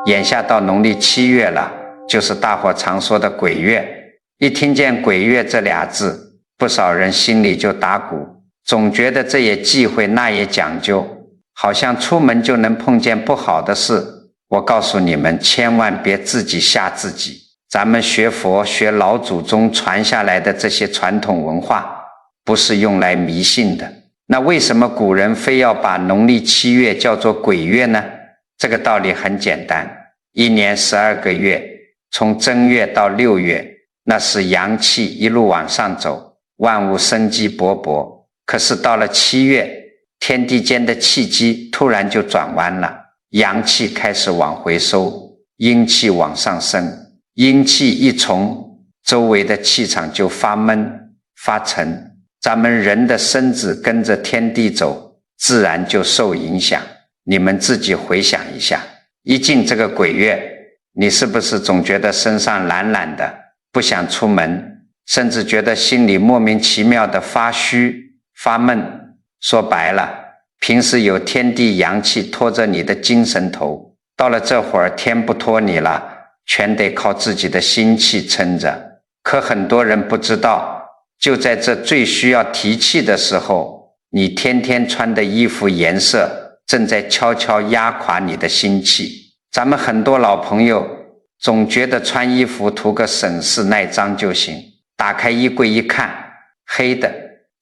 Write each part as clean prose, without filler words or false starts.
眼下到农历7月了，就是大伙常说的鬼月。一听见鬼月这俩字，不少人心里就打鼓，总觉得这也忌讳那也讲究，好像出门就能碰见不好的事。我告诉你们，千万别自己吓自己。咱们学佛学老祖宗传下来的这些传统文化，不是用来迷信的。那为什么古人非要把农历7月叫做鬼月呢？这个道理很简单，一年12个月，从正月到6月，那是阳气一路往上走，万物生机勃勃。可是到了7月，天地间的气机突然就转弯了，阳气开始往回收，阴气往上升。阴气一从，周围的气场就发闷发沉，咱们人的身子跟着天地走，自然就受影响。你们自己回想一下，一进这个鬼月，你是不是总觉得身上懒懒的，不想出门，甚至觉得心里莫名其妙的发虚发闷？说白了，平时有天地阳气拖着你的精神头，到了这会儿天不拖你了，全得靠自己的心气撑着。可很多人不知道，就在这最需要提气的时候，你天天穿的衣服颜色正在悄悄压垮你的心气。咱们很多老朋友总觉得穿衣服图个省事耐脏就行，打开衣柜一看，黑的、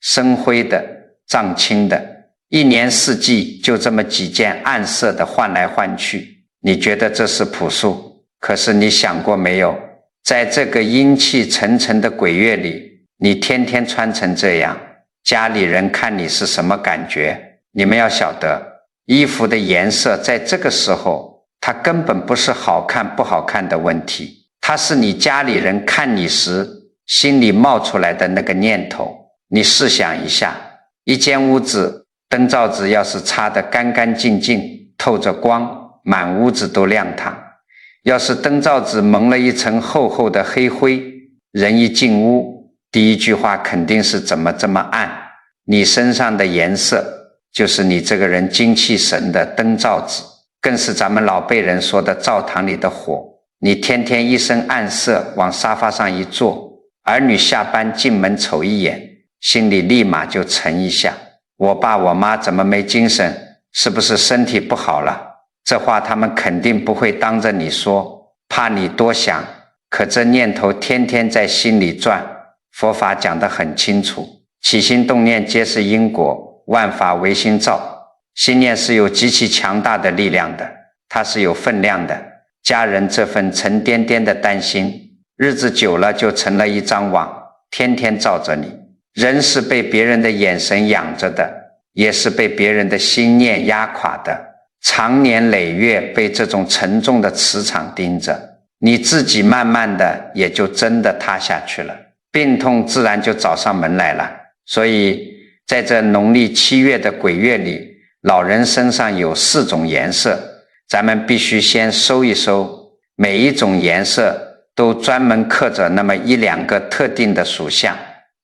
深灰的、藏青的，一年四季就这么几件暗色的换来换去，你觉得这是朴素？可是你想过没有，在这个阴气沉沉的鬼月里，你天天穿成这样，家里人看你是什么感觉？你们要晓得，衣服的颜色在这个时候，它根本不是好看不好看的问题，它是你家里人看你时心里冒出来的那个念头。你试想一下，一间屋子灯罩子要是擦得干干净净，透着光，满屋子都亮堂。要是灯罩子蒙了一层厚厚的黑灰，人一进屋，第一句话肯定是怎么这么暗？你身上的颜色就是你这个人精气神的灯罩子，更是咱们老辈人说的灶堂里的火。你天天一身暗色往沙发上一坐，儿女下班进门瞅一眼，心里立马就沉一下，我爸我妈怎么没精神？是不是身体不好了？这话他们肯定不会当着你说，怕你多想，可这念头天天在心里转。佛法讲得很清楚，起心动念皆是因果，万法唯心造。心念是有极其强大的力量的，它是有分量的。家人这份沉甸甸的担心，日子久了就成了一张网，天天罩着你。人是被别人的眼神养着的，也是被别人的心念压垮的。长年累月被这种沉重的磁场盯着，你自己慢慢的也就真的塌下去了，病痛自然就找上门来了。所以在这农历7月的鬼月里，老人身上有4种颜色，咱们必须先收一收，每一种颜色都专门刻着那么1、2个特定的属相，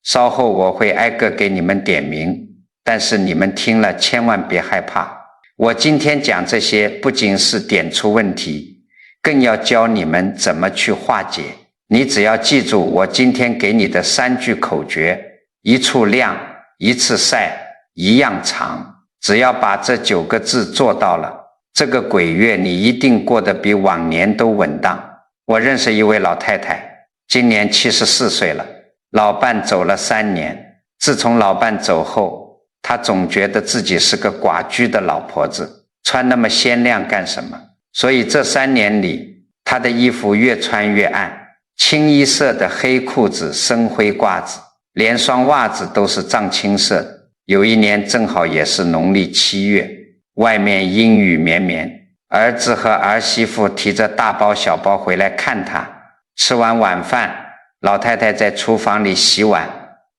稍后我会挨个给你们点名，但是你们听了千万别害怕。我今天讲这些不仅是点出问题，更要教你们怎么去化解。你只要记住我今天给你的3句口诀：一处亮，一次晒，一样长。只要把这9个字做到了，这个鬼月你一定过得比往年都稳当。我认识一位老太太，今年74岁了，老伴走了3年。自从老伴走后，她总觉得自己是个寡居的老婆子，穿那么鲜亮干什么？所以这3年里，她的衣服越穿越暗，清一色的黑裤子、深灰褂子，连双袜子都是藏青色的。有一年正好也是农历7月，外面阴雨绵绵，儿子和儿媳妇提着大包小包回来看她。吃完晚饭，老太太在厨房里洗碗，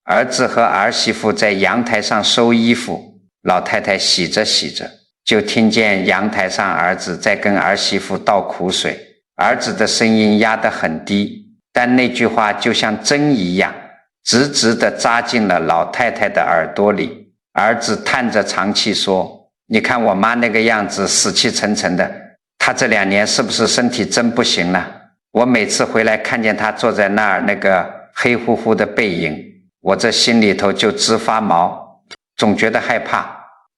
儿子和儿媳妇在阳台上收衣服。老太太洗着洗着，就听见阳台上儿子在跟儿媳妇倒苦水，儿子的声音压得很低，但那句话就像针一样，直直地扎进了老太太的耳朵里。儿子叹着长气说：你看我妈那个样子，死气沉沉的，他这2年是不是身体真不行了？我每次回来看见他坐在那儿，那个黑乎乎的背影，我这心里头就直发毛，总觉得害怕，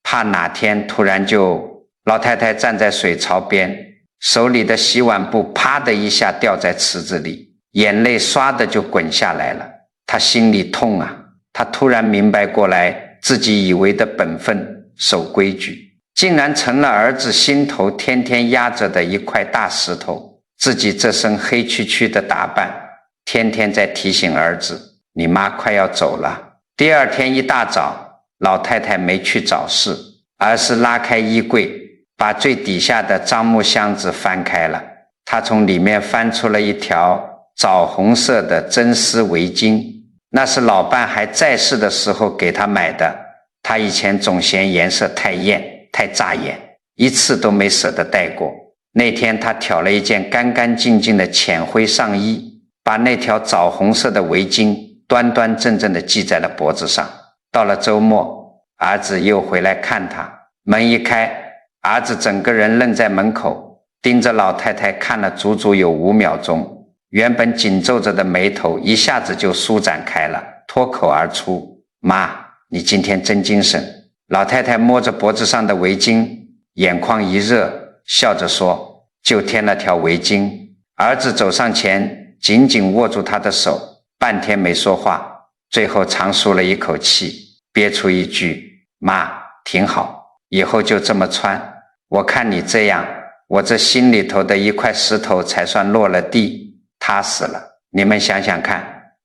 怕哪天突然就老太太站在水槽边，手里的洗碗布啪的一下掉在池子里，眼泪唰的就滚下来了。他心里痛啊，他突然明白过来，自己以为的本分守规矩，竟然成了儿子心头天天压着的一块大石头。自己这身黑黢黢的打扮，天天在提醒儿子，你妈快要走了。第2天一大早，老太太没去早市，而是拉开衣柜，把最底下的樟木箱子翻开了。她从里面翻出了一条枣红色的真丝围巾，那是老伴还在世的时候给她买的，她以前总嫌颜色太艳太扎眼，一次都没舍得戴过。那天她挑了一件干干净净的浅灰上衣，把那条枣红色的围巾端端正正地系在了脖子上。到了周末，儿子又回来看她，门一开，儿子整个人愣在门口，盯着老太太看了足足有5秒钟，原本紧皱着的眉头一下子就舒展开了，脱口而出，妈，你今天真精神。老太太摸着脖子上的围巾，眼眶一热，笑着说，就添了条围巾。儿子走上前，紧紧握住她的手，半天没说话，最后长舒了一口气，憋出一句，妈，挺好，以后就这么穿。我看你这样，我这心里头的一块石头才算落了地，踏实了。你们想想看，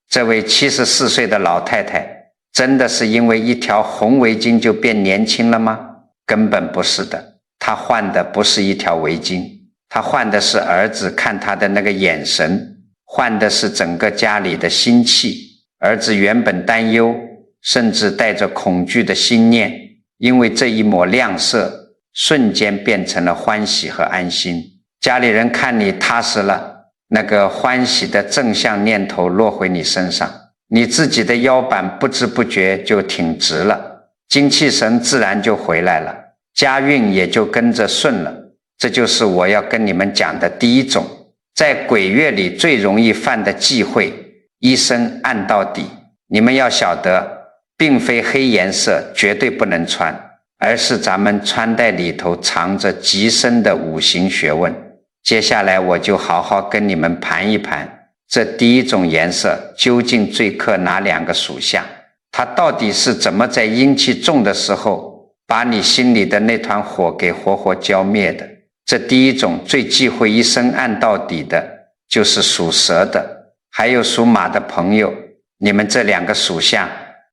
这位74岁的老太太真的是因为一条红围巾就变年轻了吗？根本不是的，她换的不是一条围巾，她换的是儿子看她的那个眼神，换的是整个家里的心气。儿子原本担忧，甚至带着恐惧的心念，因为这一抹亮色，瞬间变成了欢喜和安心。家里人看你踏实了，那个欢喜的正向念头落回你身上，你自己的腰板不知不觉就挺直了，精气神自然就回来了，家运也就跟着顺了。这就是我要跟你们讲的第1种，在鬼月里最容易犯的忌讳，一身暗到底。你们要晓得，并非黑颜色绝对不能穿，而是咱们穿戴里头藏着极深的5行学问。接下来我就好好跟你们盘一盘，这第1种颜色究竟最克哪2个属相，它到底是怎么在阴气重的时候把你心里的那团火给活活浇灭的。这第1种最忌讳一身暗到底的就是属蛇的，还有属马的朋友，你们这2个属相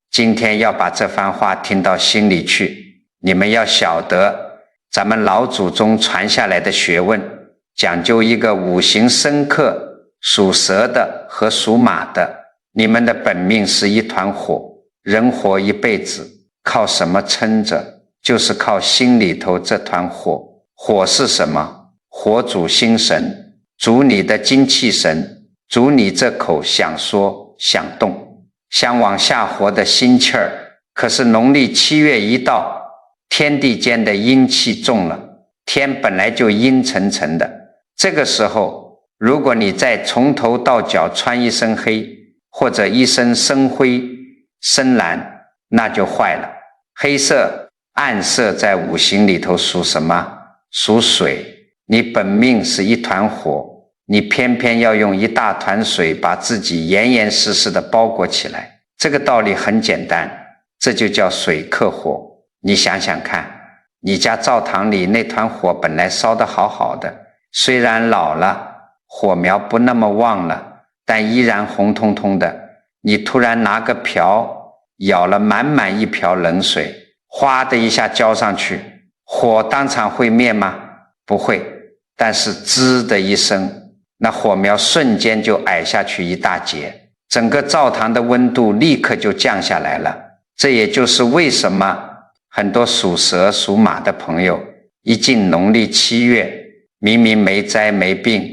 今天要把这番话听到心里去。你们要晓得，咱们老祖宗传下来的学问讲究一个5行生克，属蛇的和属马的，你们的本命是一团火，人活一辈子靠什么撑着？就是靠心里头这团火。火是什么？火主心神，主你的精气神，主你这口想说想动想往下活的心气儿。可是农历7月一到，天地间的阴气重了，天本来就阴沉沉的，这个时候如果你再从头到脚穿一身黑，或者一身深灰深蓝，那就坏了。黑色暗色在5行里头属什么？属水。你本命是一团火，你偏偏要用一大团水把自己严严实实的包裹起来。这个道理很简单，这就叫水克火。你想想看，你家灶堂里那团火本来烧得好好的，虽然老了，火苗不那么旺了，但依然红彤彤的。你突然拿个瓢舀了满满一瓢冷水，哗的一下浇上去，火当场会灭吗？不会，但是滋的一声，那火苗瞬间就矮下去一大截，整个灶堂的温度立刻就降下来了。这也就是为什么很多属蛇属马的朋友一进农历7月，明明没灾没病，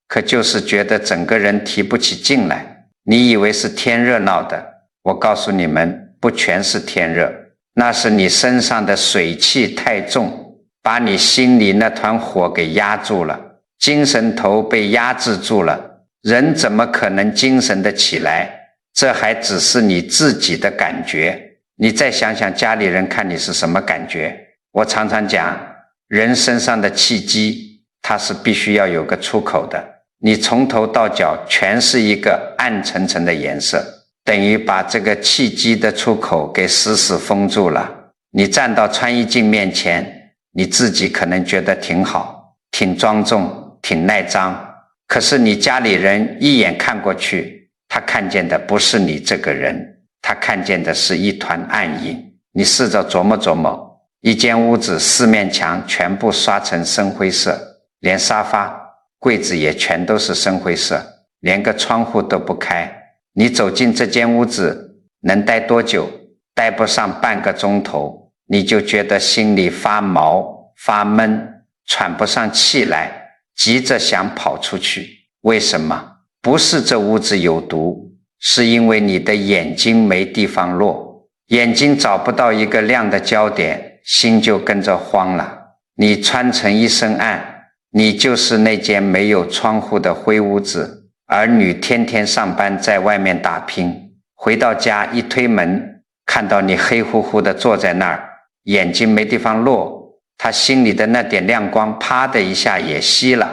可就是觉得整个人提不起劲来。你以为是天热闹的，我告诉你们，不全是天热，那是你身上的水气太重，把你心里那团火给压住了，精神头被压制住了，人怎么可能精神的起来？这还只是你自己的感觉，你再想想家里人看你是什么感觉。我常常讲，人身上的气机它是必须要有个出口的，你从头到脚全是一个暗沉沉的颜色，等于把这个气机的出口给死死封住了。你站到穿衣镜面前，你自己可能觉得挺好，挺庄重，挺耐张，可是你家里人一眼看过去，他看见的不是你这个人，他看见的是一团暗影。你试着琢磨琢磨，一间屋子四面墙全部刷成深灰色，连沙发柜子也全都是深灰色，连个窗户都不开，你走进这间屋子能待多久？待不上半个钟头，你就觉得心里发毛发闷，喘不上气来，急着想跑出去。为什么？不是这屋子有毒，是因为你的眼睛没地方落，眼睛找不到一个亮的焦点，心就跟着慌了。你穿成一身暗，你就是那间没有窗户的灰屋子。儿女天天上班在外面打拼，回到家一推门，看到你黑乎乎的坐在那儿，眼睛没地方落，他心里的那点亮光啪的一下也熄了。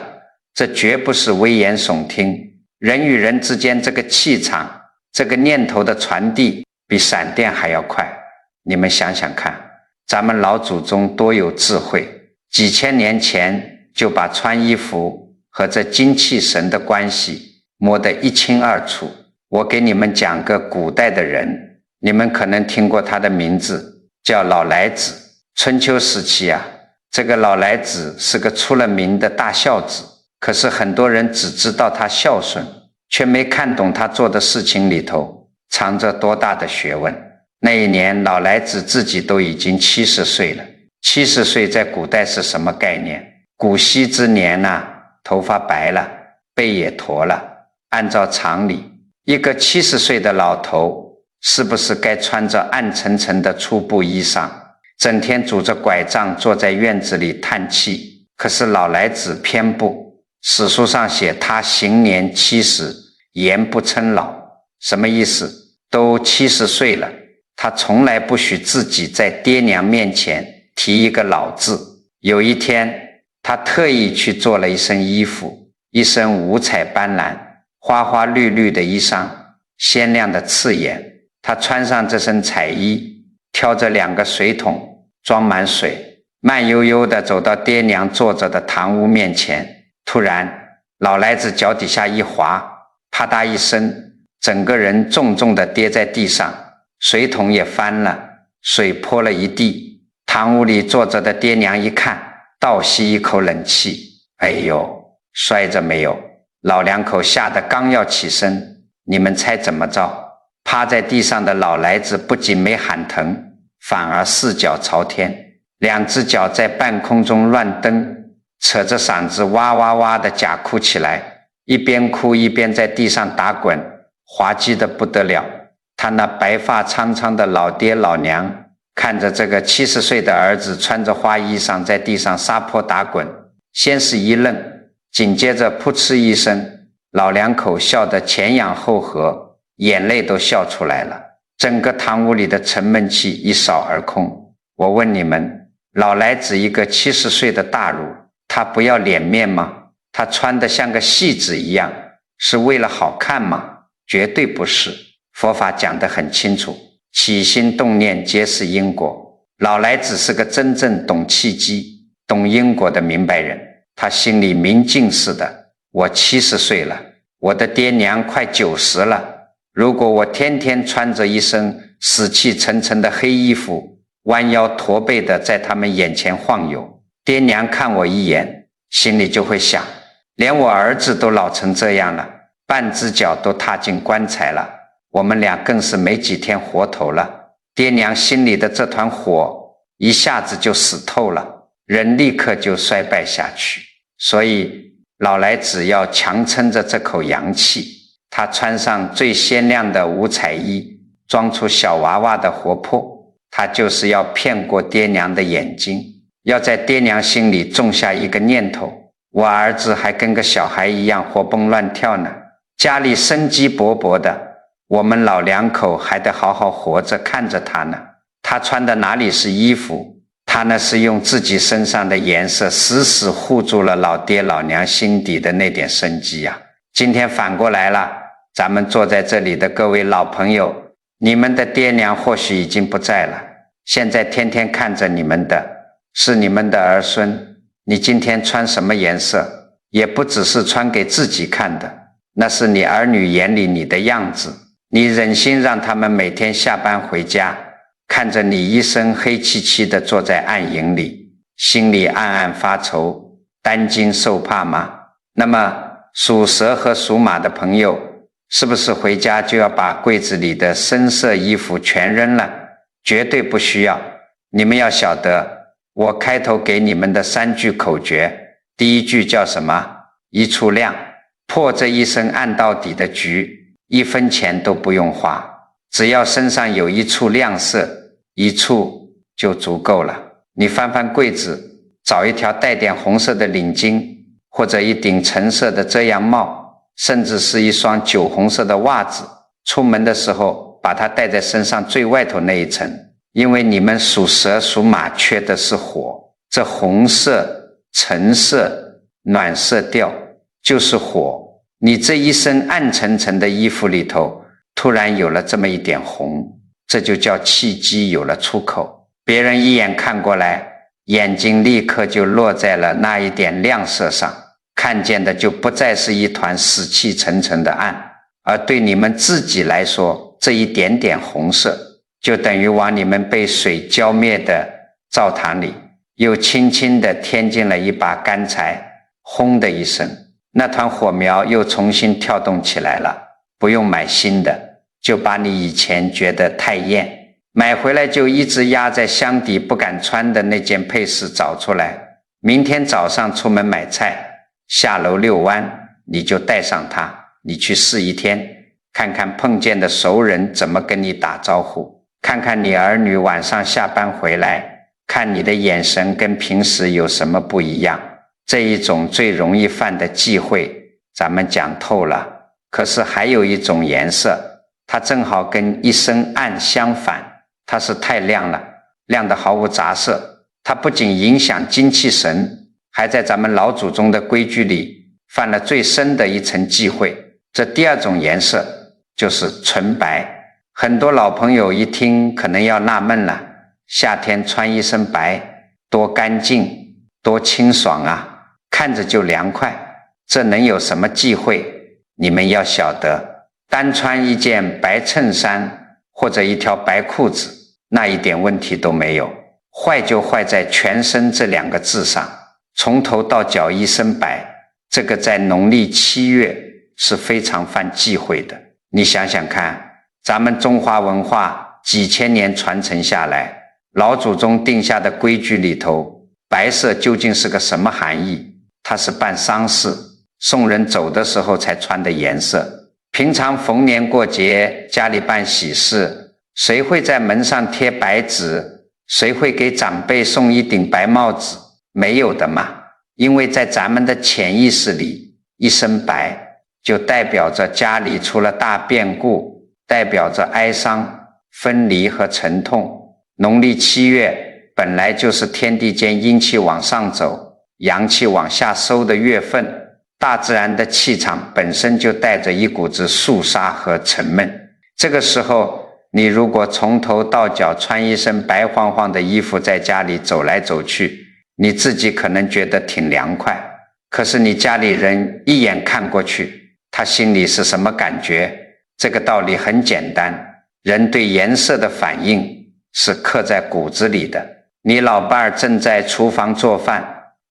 这绝不是危言耸听，人与人之间这个气场，这个念头的传递比闪电还要快。你们想想看，咱们老祖宗多有智慧，几千年前就把穿衣服和这精气神的关系摸得一清二楚。我给你们讲个古代的人，你们可能听过他的名字，叫老来子。春秋时期啊，这个老来子是个出了名的大孝子，可是很多人只知道他孝顺，却没看懂他做的事情里头藏着多大的学问。那一年老来子自己都已经70岁了。70岁在古代是什么概念？古稀之年啊，头发白了，背也驼了。按照常理，一个70岁的老头是不是该穿着暗沉沉的粗布衣裳，整天拄着拐杖坐在院子里叹气？可是老来子偏不，史书上写他行年70，言不称老。什么意思？都70岁了，他从来不许自己在爹娘面前提一个老字。有一天，他特意去做了一身衣服，一身五彩斑斓花花绿绿的衣裳，鲜亮的刺眼。他穿上这身彩衣，挑着2个水桶装满水，慢悠悠地走到爹娘坐着的堂屋面前。突然老来子脚底下一滑，啪嗒一声，整个人重重地跌在地上，水桶也翻了，水泼了一地。堂屋里坐着的爹娘一看，倒吸一口冷气，哎呦，摔着没有？老两口吓得刚要起身，你们猜怎么着？趴在地上的老来子不仅没喊疼，反而4脚朝天，2只脚在半空中乱蹬，扯着嗓子哇哇哇地假哭起来，一边哭一边在地上打滚，滑稽得不得了。他那白发苍苍的老爹老娘看着这个70岁的儿子穿着花衣裳在地上撒泼打滚，先是一愣，紧接着噗嗤一声，老两口笑得前仰后合，眼泪都笑出来了。整个堂屋里的沉闷气一扫而空。我问你们，老来子一个70岁的大儒，他不要脸面吗？他穿得像个戏子一样，是为了好看吗？绝对不是。佛法讲得很清楚，起心动念皆是因果。老来子是个真正懂气机、懂因果的明白人，他心里明镜似的，我70岁了，我的爹娘快90了，如果我天天穿着一身死气沉沉的黑衣服，弯腰驼背的在他们眼前晃悠，爹娘看我一眼，心里就会想，连我儿子都老成这样了，半只脚都踏进棺材了，我们俩更是没几天活头了。爹娘心里的这团火一下子就死透了，人立刻就衰败下去。所以老来子要强撑着这口阳气，他穿上最鲜亮的五彩衣，装出小娃娃的活泼，他就是要骗过爹娘的眼睛，要在爹娘心里种下一个念头，我儿子还跟个小孩一样活蹦乱跳呢，家里生机勃勃的，我们老两口还得好好活着看着他呢。他穿的哪里是衣服，他那是用自己身上的颜色死死护住了老爹老娘心底的那点生机啊。今天反过来了，咱们坐在这里的各位老朋友，你们的爹娘或许已经不在了，现在天天看着你们的是你们的儿孙。你今天穿什么颜色，也不只是穿给自己看的，那是你儿女眼里你的样子。你忍心让他们每天下班回家，看着你一身黑漆漆的坐在暗影里，心里暗暗发愁，担惊受怕吗？那么属蛇和属马的朋友，是不是回家就要把柜子里的深色衣服全扔了？绝对不需要。你们要晓得，我开头给你们的3句口诀，第一句叫什么？一处亮，破这一身暗到底的局，1分钱都不用花，只要身上有一处亮色，1处就足够了。你翻翻柜子，找一条带点红色的领巾，或者一顶橙色的遮阳帽，甚至是一双酒红色的袜子，出门的时候把它戴在身上最外头那一层。因为你们属蛇属马缺的是火，这红色橙色暖色调就是火。你这一身暗沉沉的衣服里头突然有了这么一点红，这就叫契机有了出口。别人一眼看过来，眼睛立刻就落在了那一点亮色上，看见的就不再是一团死气沉沉的暗，而对你们自己来说，这一点点红色就等于往你们被水浇灭的灶堂里又轻轻地添进了一把干柴，轰的一声，那团火苗又重新跳动起来了。不用买新的，就把你以前觉得太艳，买回来就一直压在箱底不敢穿的那件配饰找出来，明天早上出门买菜，下楼遛弯，你就带上它，你去试一天，看看碰见的熟人怎么跟你打招呼，看看你儿女晚上下班回来，看你的眼神跟平时有什么不一样。这一种最容易犯的忌讳咱们讲透了。可是还有一种颜色，它正好跟一身暗相反，它是太亮了，亮得毫无杂色，它不仅影响精气神，还在咱们老祖宗的规矩里犯了最深的一层忌讳。这第2种颜色就是纯白。很多老朋友一听可能要纳闷了，夏天穿一身白多干净多清爽啊，看着就凉快，这能有什么忌讳？你们要晓得，单穿一件白衬衫或者一条白裤子，那一点问题都没有。坏就坏在全身这2个字上，从头到脚一身白，这个在农历7月是非常犯忌讳的。你想想看，咱们中华文化几千年传承下来，老祖宗定下的规矩里头，白色究竟是个什么含义？它是办丧事送人走的时候才穿的颜色。平常逢年过节家里办喜事，谁会在门上贴白纸？谁会给长辈送一顶白帽子？没有的嘛。因为在咱们的潜意识里，一身白就代表着家里出了大变故，代表着哀伤、分离和沉痛。农历7月本来就是天地间阴气往上走，阳气往下收的月份，大自然的气场本身就带着一股子肃杀和沉闷。这个时候，你如果从头到脚穿一身白晃晃的衣服在家里走来走去，你自己可能觉得挺凉快，可是你家里人一眼看过去，他心里是什么感觉？这个道理很简单，人对颜色的反应是刻在骨子里的。你老伴儿正在厨房做饭，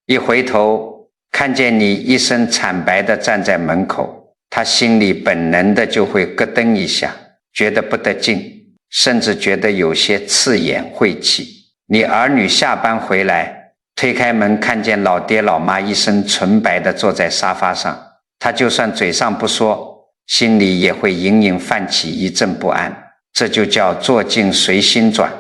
一回头看见你一身惨白的站在门口，他心里本能的就会咯噔一下，觉得不得劲，甚至觉得有些刺眼晦气。你儿女下班回来，推开门看见老爹老妈一身纯白的坐在沙发上，他就算嘴上不说，心里也会隐隐泛起一阵不安。这就叫坐境随心转。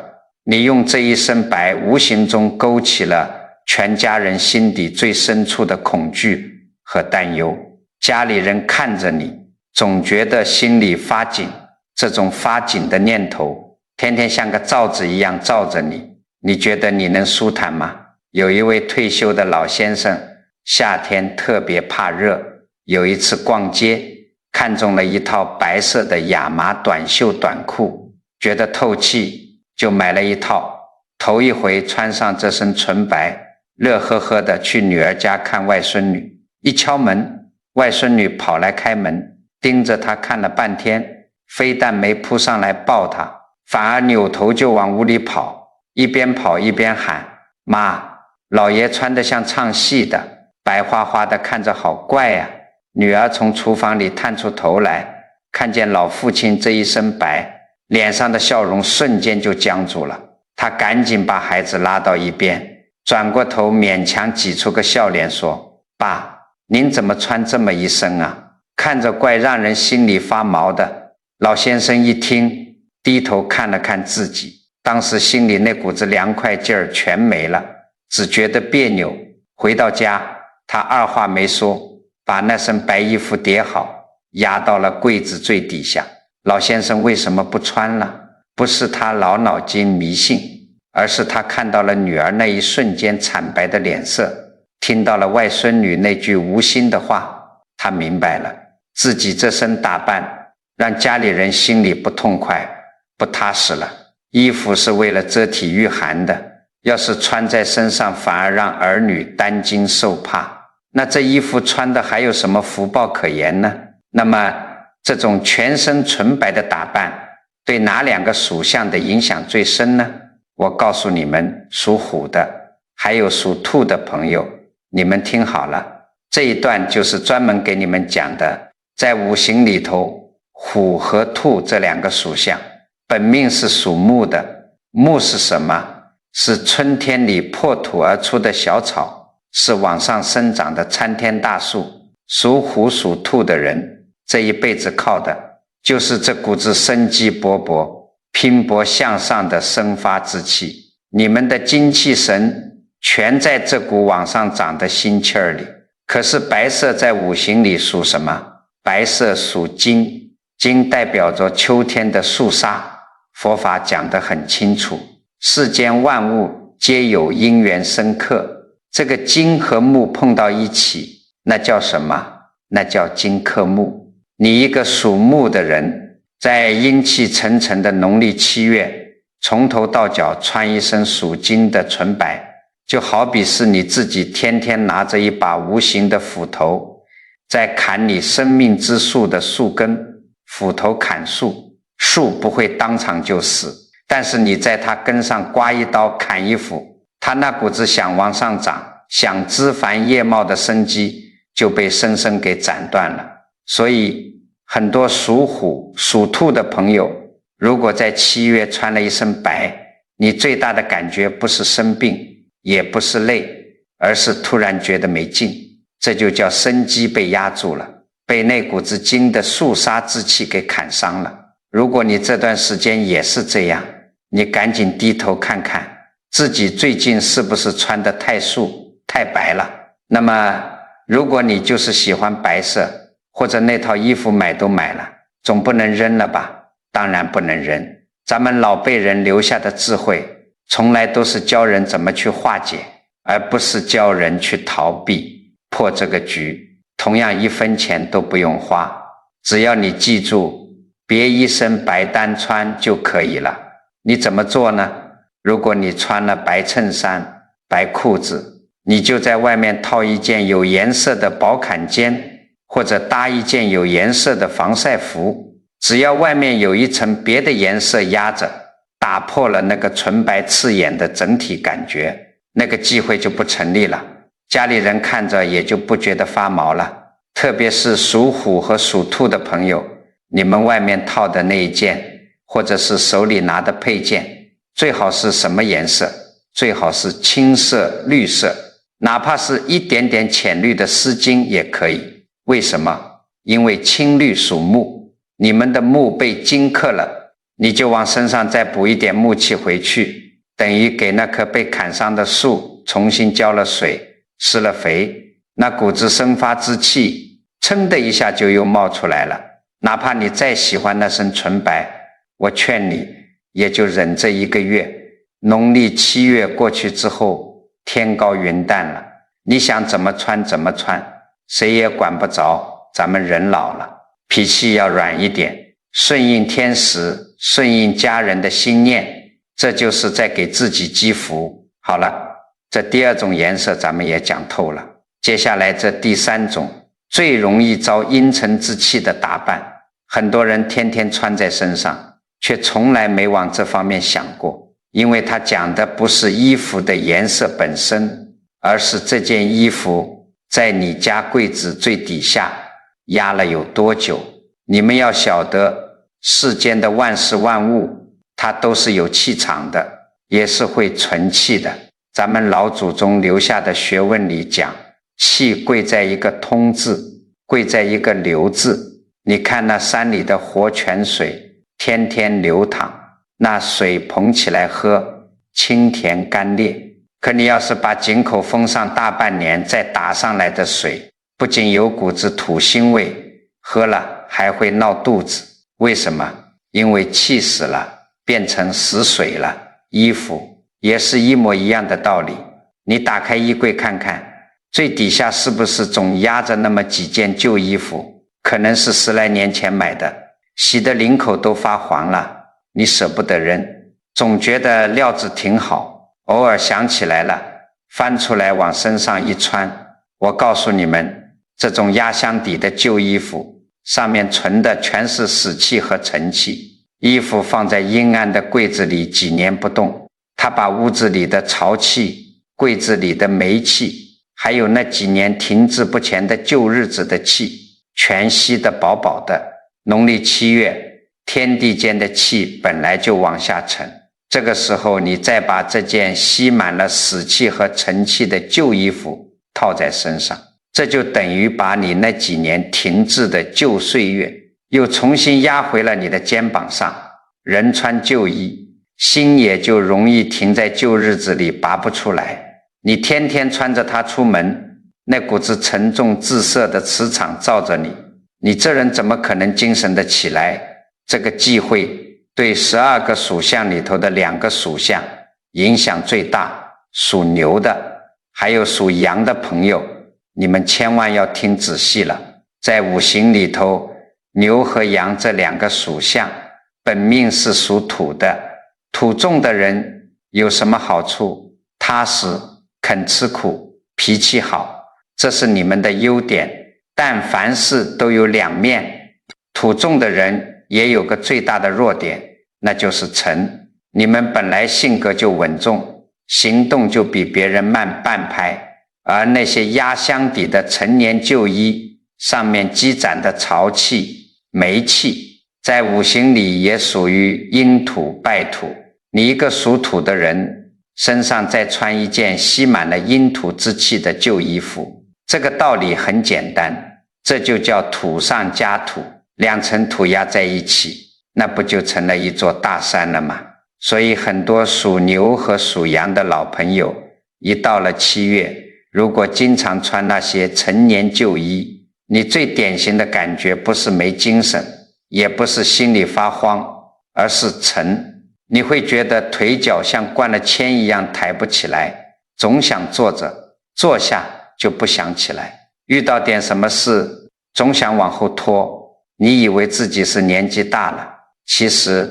你用这一身白无形中勾起了全家人心底最深处的恐惧和担忧。家里人看着你，总觉得心里发紧，这种发紧的念头天天像个罩子一样罩着你，你觉得你能舒坦吗？有一位退休的老先生，夏天特别怕热，有一次逛街，看中了一套白色的亚麻短袖短裤，觉得透气，就买了一套。头一回穿上这身纯白，乐呵呵的去女儿家看外孙女。一敲门，外孙女跑来开门，盯着他看了半天，非但没扑上来抱他，反而扭头就往屋里跑，一边跑一边喊：妈，老爷穿得像唱戏的，白花花的，看着好怪呀。女儿从厨房里探出头来，看见老父亲这一身白，脸上的笑容瞬间就僵住了。她赶紧把孩子拉到一边，转过头勉强挤出个笑脸说：爸，您怎么穿这么一身啊？看着怪让人心里发毛的。老先生一听，低头看了看自己，当时心里那股子凉快劲儿全没了，只觉得别扭。回到家，他二话没说，把那身白衣服叠好，压到了柜子最底下。老先生为什么不穿了？不是他老脑筋迷信，而是他看到了女儿那一瞬间惨白的脸色，听到了外孙女那句无心的话，他明白了，自己这身打扮让家里人心里不痛快，不踏实了。衣服是为了遮体御寒的，要是穿在身上反而让儿女担惊受怕，那这衣服穿的还有什么福报可言呢？那么这种全身纯白的打扮对哪两个属相的影响最深呢？我告诉你们，属虎的还有属兔的朋友，你们听好了，这一段就是专门给你们讲的，在五行里头，虎和兔这两个属相本命是属木的。木是什么？是春天里破土而出的小草，是往上生长的参天大树。属虎属兔的人这一辈子靠的就是这股子生机勃勃、拼搏向上的生发之气。你们的精气神全在这股往上长的心气儿里。可是白色在五行里属什么？白色属金，金代表着秋天的肃杀。佛法讲得很清楚，世间万物皆有因缘生克，这个金和木碰到一起，那叫什么？那叫金克木。你一个属木的人，在阴气沉沉的农历7月，从头到脚穿一身属金的纯白，就好比是你自己天天拿着一把无形的斧头，在砍你生命之树的树根。斧头砍树，树不会当场就死，但是你在它根上刮一刀砍一斧，它那股子想往上长、想枝繁叶茂的生机就被生生给斩断了。所以很多属虎、属兔的朋友，如果在7月穿了一身白，你最大的感觉不是生病，也不是累，而是突然觉得没劲，这就叫生机被压住了，被那股子金的肃杀之气给砍伤了。如果你这段时间也是这样，你赶紧低头看看自己最近是不是穿得太素、太白了。那么如果你就是喜欢白色，或者那套衣服买都买了，总不能扔了吧？当然不能扔。咱们老辈人留下的智慧，从来都是教人怎么去化解，而不是教人去逃避破这个局。同样1分钱都不用花，只要你记住别一身白单穿就可以了。你怎么做呢？如果你穿了白衬衫、白裤子，你就在外面套一件有颜色的薄坎肩，或者搭一件有颜色的防晒服，只要外面有一层别的颜色压着，打破了那个纯白刺眼的整体感觉，那个忌讳就不成立了，家里人看着也就不觉得发毛了。特别是属虎和属兔的朋友，你们外面套的那一件，或者是手里拿的配件，最好是什么颜色？最好是青色、绿色，哪怕是一点点浅绿的丝巾也可以。为什么？因为青绿属木，你们的木被金克了，你就往身上再补一点木气回去，等于给那棵被砍伤的树树重新浇了水，施了肥，那谷子生发之气噌的一下就又冒出来了。哪怕你再喜欢那身纯白，我劝你也就忍这1个月。农历7月过去之后，天高云淡了，你想怎么穿怎么穿，谁也管不着。咱们人老了，脾气要软一点，顺应天时，顺应家人的心念，这就是在给自己积福。好了，这第2种颜色咱们也讲透了。接下来这第3种，最容易招阴沉之气的打扮，很多人天天穿在身上，却从来没往这方面想过，因为他讲的不是衣服的颜色本身，而是这件衣服在你家柜子最底下压了有多久。你们要晓得，世间的万事万物它都是有气场的，也是会存气的。咱们老祖宗留下的学问里讲，气贵在一个通字，贵在一个流字。你看那山里的活泉水天天流淌，那水捧起来喝，清甜甘冽。可你要是把井口封上大半年再打上来的水，不仅有股子土腥味，喝了还会闹肚子。为什么？因为气死了，变成死水了。衣服也是一模一样的道理。你打开衣柜看看，最底下是不是总压着那么几件旧衣服，可能是10来年前买的，洗的领口都发黄了，你舍不得扔，总觉得料子挺好，偶尔想起来了，翻出来往身上一穿。我告诉你们，这种压箱底的旧衣服上面存的全是死气和尘气。衣服放在阴暗的柜子里几年不动，它把屋子里的潮气，柜子里的霉气，还有那几年停滞不前的旧日子的气，全吸得饱饱的。农历7月，天地间的气本来就往下沉，这个时候你再把这件吸满了死气和尘气的旧衣服套在身上，这就等于把你那几年停滞的旧岁月又重新压回了你的肩膀上。人穿旧衣，心也就容易停在旧日子里拔不出来。你天天穿着它出门，那股子沉重自色的磁场照着你，你这人怎么可能精神得起来？这个忌讳对12个属相里头的2个属相影响最大，属牛的还有属羊的朋友，你们千万要听仔细了。在五行里头，牛和羊这2个属相本命是属土的，土重的人有什么好处？踏实，肯吃苦，脾气好，这是你们的优点。但凡事都有2面，土重的人也有个最大的弱点，那就是沉。你们本来性格就稳重，行动就比别人慢半拍，而那些压箱底的陈年旧衣上面积攒的潮气、霉气，在五行里也属于阴土败土。你一个属土的人身上再穿一件吸满了阴土之气的旧衣服，这个道理很简单，这就叫土上加土，2层土压在一起，那不就成了一座大山了吗？所以很多属牛和属羊的老朋友，一到了7月，如果经常穿那些陈年旧衣，你最典型的感觉不是没精神，也不是心里发慌，而是沉。你会觉得腿脚像灌了铅一样抬不起来，总想坐着，坐下就不想起来，遇到点什么事总想往后拖。你以为自己是年纪大了，其实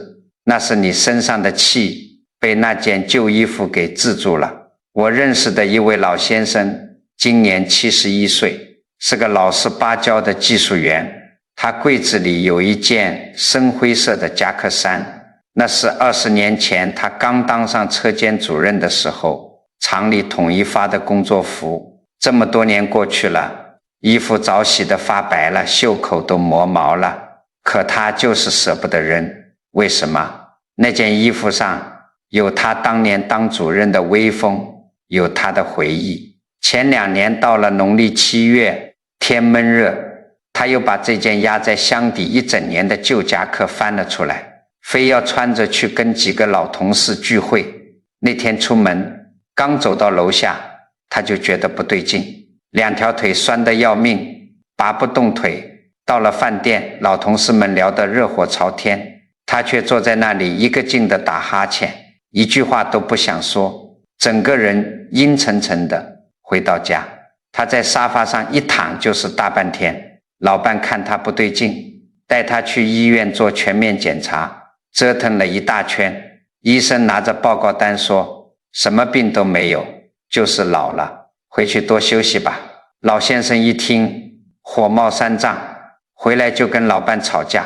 那是你身上的气被那件旧衣服给制住了。我认识的一位老先生今年71岁，是个老实巴交的技术员。他柜子里有一件深灰色的夹克衫，那是20年前他刚当上车间主任的时候厂里统一发的工作服。这么多年过去了，衣服早洗得发白了，袖口都磨毛了，可他就是舍不得扔。为什么？那件衣服上有他当年当主任的威风，有他的回忆。前2年到了农历7月，天闷热，他又把这件压在箱底一整年的旧夹克翻了出来，非要穿着去跟几个老同事聚会。那天出门，刚走到楼下，他就觉得不对劲，两条腿酸得要命，拔不动腿。到了饭店，老同事们聊得热火朝天，他却坐在那里一个劲地打哈欠，一句话都不想说，整个人阴沉沉的。回到家，他在沙发上一躺就是大半天。老伴看他不对劲，带他去医院做全面检查，折腾了一大圈，医生拿着报告单说什么病都没有，就是老了，回去多休息吧。老先生一听火冒三丈，回来就跟老伴吵架，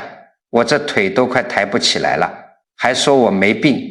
我这腿都快抬不起来了，还说我没病。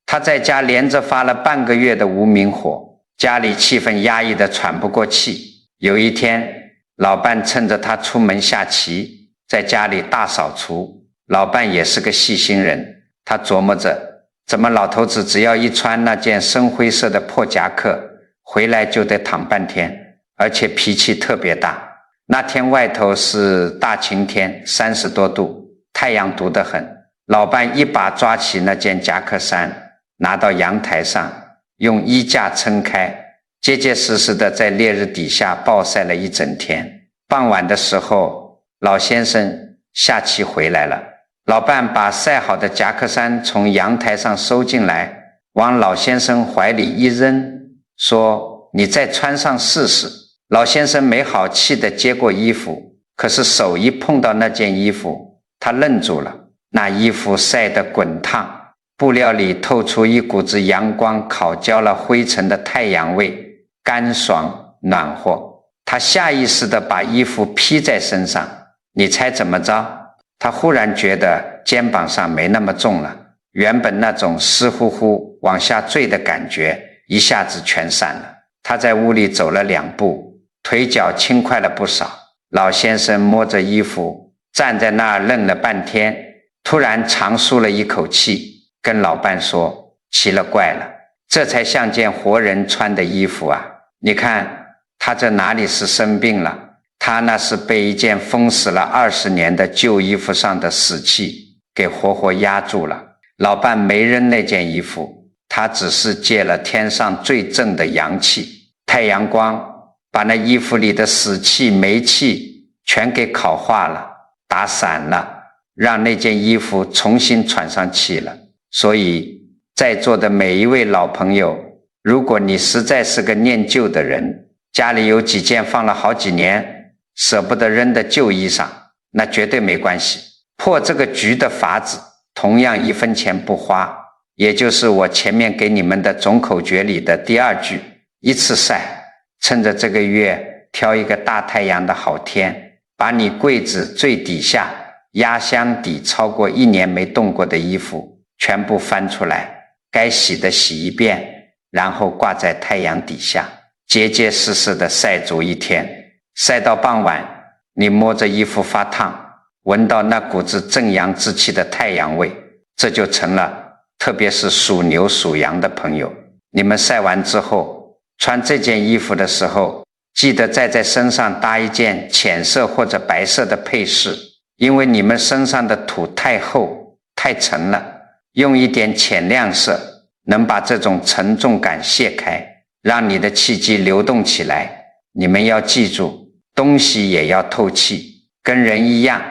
他在家连着发了半个月的无名火，家里气氛压抑得喘不过气。有一天，老伴趁着他出门下棋，在家里大扫除。老伴也是个细心人，他琢磨着怎么老头子只要一穿那件深灰色的破夹克，回来就得躺半天，而且脾气特别大。那天外头是大晴天，30多度，太阳毒得很。老伴一把抓起那件夹克衫，拿到阳台上，用衣架撑开，结结实实的在烈日底下暴晒了一整天。傍晚的时候，老先生下棋回来了，老伴把晒好的夹克衫从阳台上收进来，往老先生怀里一扔，说你再穿上试试。老先生没好气地接过衣服，可是手一碰到那件衣服，他愣住了。那衣服晒得滚烫，布料里透出一股子阳光烤焦了灰尘的太阳味，干爽暖和。他下意识地把衣服披在身上，你猜怎么着？他忽然觉得肩膀上没那么重了，原本那种湿乎乎往下坠的感觉一下子全散了。他在屋里走了2步，腿脚轻快了不少。老先生摸着衣服站在那儿愣了半天，突然长舒了一口气，跟老伴说，奇了怪了，这才像件活人穿的衣服啊，你看他这哪里是生病了，他那是被一件封死了20年的旧衣服上的死气给活活压住了。老伴没扔那件衣服，他只是借了天上最正的阳气，太阳光把那衣服里的死气霉气全给烤化了，打散了，让那件衣服重新喘上气了。所以在座的每一位老朋友，如果你实在是个念旧的人，家里有几件放了好几年舍不得扔的旧衣裳，那绝对没关系。破这个局的法子同样1分钱不花，也就是我前面给你们的总口诀里的第2句，一次晒，趁着这个月挑一个大太阳的好天，把你柜子最底下压箱底超过1年没动过的衣服全部翻出来，该洗的洗一遍，然后挂在太阳底下，结结实实的晒足1天。晒到傍晚，你摸着衣服发烫，闻到那股子正阳之气的太阳味，这就成了，特别是属牛属羊的朋友，你们晒完之后穿这件衣服的时候，记得再在身上搭一件浅色或者白色的配饰，因为你们身上的土太厚太沉了，用一点浅亮色能把这种沉重感卸开，让你的气机流动起来。你们要记住，东西也要透气，跟人一样，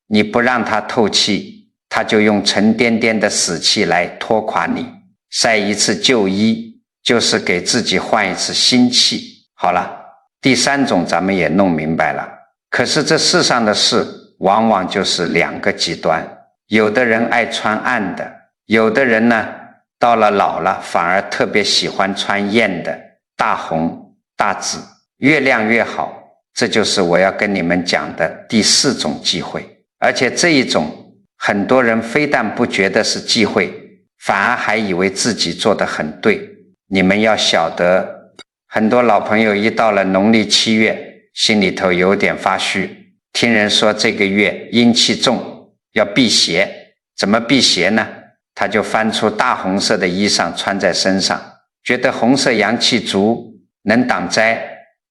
你不让它透气，它就用沉甸甸的死气来拖垮你。晒一次旧衣，就是给自己换一次新气。好了，第3种咱们也弄明白了。可是这世上的事往往就是2个极端，有的人爱穿暗的，有的人呢，到了老了反而特别喜欢穿艳的，大红大紫，越亮越好。这就是我要跟你们讲的第4种忌讳。而且这一种很多人非但不觉得是忌讳，反而还以为自己做得很对。你们要晓得，很多老朋友一到了农历7月，心里头有点发虚，听人说这个月阴气重，要辟邪。怎么辟邪呢？他就翻出大红色的衣裳穿在身上，觉得红色阳气足，能挡灾。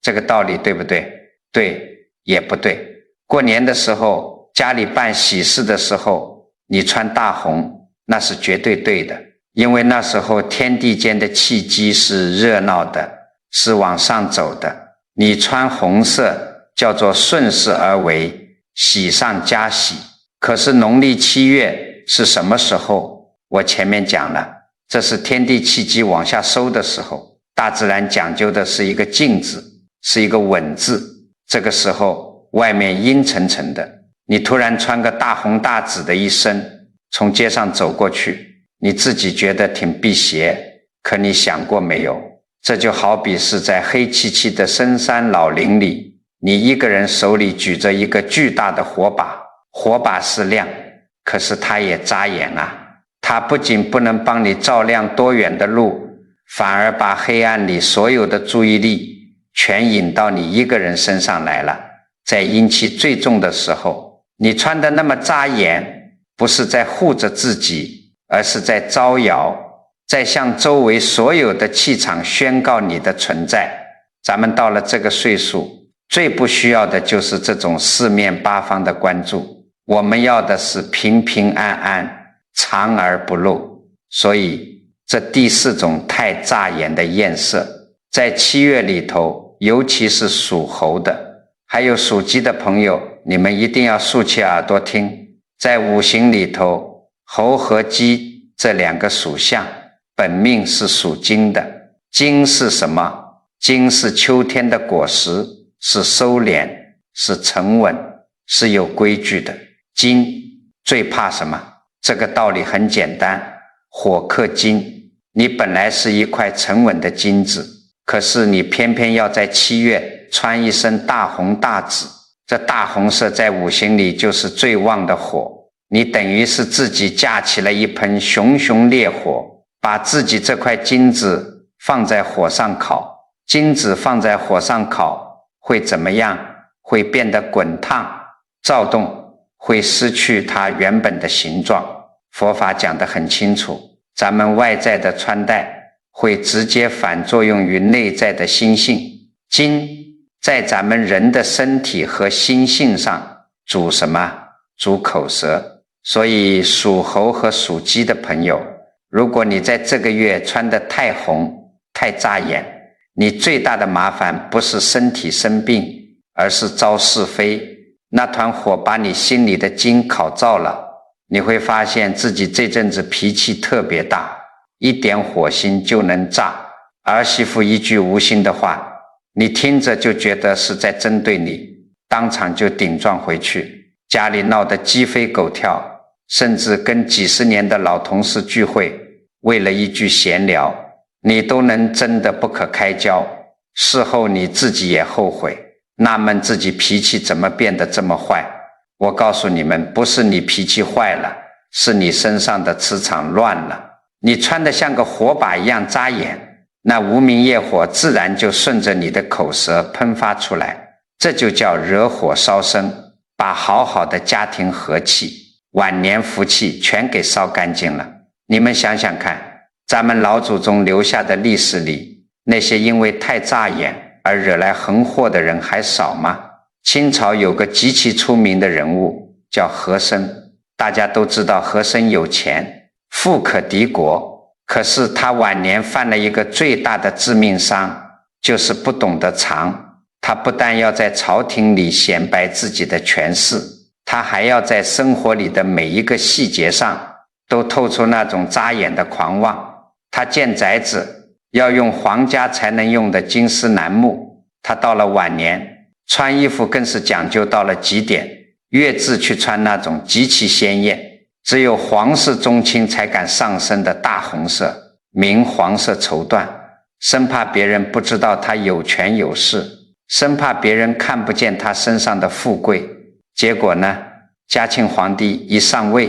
这个道理对不对？对也不对。过年的时候，家里办喜事的时候，你穿大红，那是绝对对的，因为那时候天地间的气机是热闹的，是往上走的。你穿红色叫做顺势而为，喜上加喜。可是农历7月是什么时候？我前面讲了，这是天地气机往下收的时候，大自然讲究的是一个静字，是一个稳字。这个时候外面阴沉沉的，你突然穿个大红大紫的一身，从街上走过去，你自己觉得挺辟邪，可你想过没有，这就好比是在黑漆漆的深山老林里，你一个人手里举着一个巨大的火把，火把是亮，可是它也扎眼啊。它不仅不能帮你照亮多远的路，反而把黑暗里所有的注意力全引到你一个人身上来了。在阴气最重的时候，你穿得那么扎眼，不是在护着自己，而是在招摇，在向周围所有的气场宣告你的存在。咱们到了这个岁数，最不需要的就是这种四面八方的关注，我们要的是平平安安，藏而不露。所以这第4种太扎眼的艳色，在7月里头，尤其是属猴的，还有属鸡的朋友，你们一定要竖起耳朵听。在五行里头，猴和鸡这2个属相，本命是属金的。金是什么？金是秋天的果实，是收敛，是沉稳，是有规矩的。金最怕什么？这个道理很简单，火克金。你本来是一块沉稳的金子，可是你偏偏要在7月穿一身大红大紫，这大红色在五行里就是最旺的火。你等于是自己架起了一盆熊熊烈火，把自己这块金子放在火上烤。金子放在火上烤会怎么样？会变得滚烫躁动，会失去它原本的形状。佛法讲得很清楚，咱们外在的穿戴会直接反作用于内在的心性。金在咱们人的身体和心性上主什么？主口舌。所以属猴和属鸡的朋友，如果你在这个月穿得太红太扎眼，你最大的麻烦不是身体生病，而是招是非。那团火把你心里的金烤燥了，你会发现自己这阵子脾气特别大，一点火星就能炸。儿媳妇一句无心的话，你听着就觉得是在针对你，当场就顶撞回去。家里闹得鸡飞狗跳，甚至跟几10年的老同事聚会，为了一句闲聊，你都能争得不可开交。事后你自己也后悔，纳闷自己脾气怎么变得这么坏。我告诉你们，不是你脾气坏了，是你身上的磁场乱了。你穿得像个火把一样扎眼，那无明业火自然就顺着你的口舌喷发出来，这就叫惹火烧身，把好好的家庭和气、晚年福气全给烧干净了。你们想想看，咱们老祖宗留下的历史里，那些因为太扎眼而惹来横祸的人还少吗？清朝有个极其出名的人物叫和珅，大家都知道和珅有钱，富可敌国，可是他晚年犯了一个最大的致命伤，就是不懂得藏。他不但要在朝廷里显摆自己的权势，他还要在生活里的每一个细节上都透出那种扎眼的狂妄。他建宅子要用皇家才能用的金丝楠木，他到了晚年穿衣服更是讲究到了极点，越制去穿那种极其鲜艳，只有皇室宗亲才敢上身的大红色，明黄色绸缎，生怕别人不知道他有权有势，生怕别人看不见他身上的富贵。结果呢，嘉庆皇帝一上位，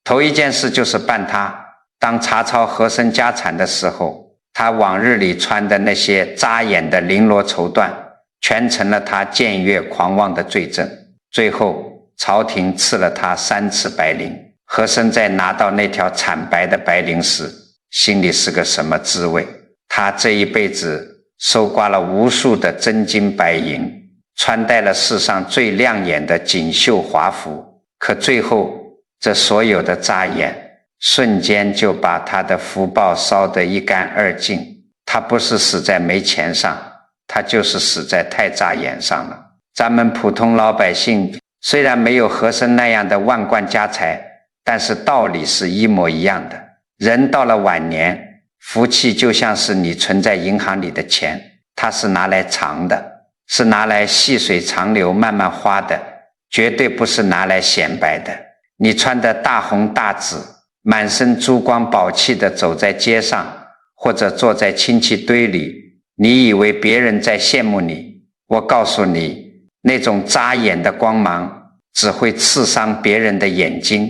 头一件事就是办他。当查抄和珅家产的时候，他往日里穿的那些扎眼的绫罗绸缎全成了他僭越狂妄的罪证。最后朝廷赐了他3次白绫。和珅在拿到那条惨白的白绫时，心里是个什么滋味？他这一辈子搜刮了无数的真金白银，穿戴了世上最亮眼的锦绣华服，可最后这所有的扎眼瞬间就把他的福报烧得一干二净。他不是死在没钱上，他就是死在太扎眼上了。咱们普通老百姓虽然没有和珅那样的万贯家财，但是道理是一模一样的。人到了晚年，福气就像是你存在银行里的钱，它是拿来藏的，是拿来细水长流慢慢花的，绝对不是拿来显摆的。你穿的大红大紫，满身珠光宝气的走在街上，或者坐在亲戚堆里，你以为别人在羡慕你，我告诉你，那种扎眼的光芒只会刺伤别人的眼睛，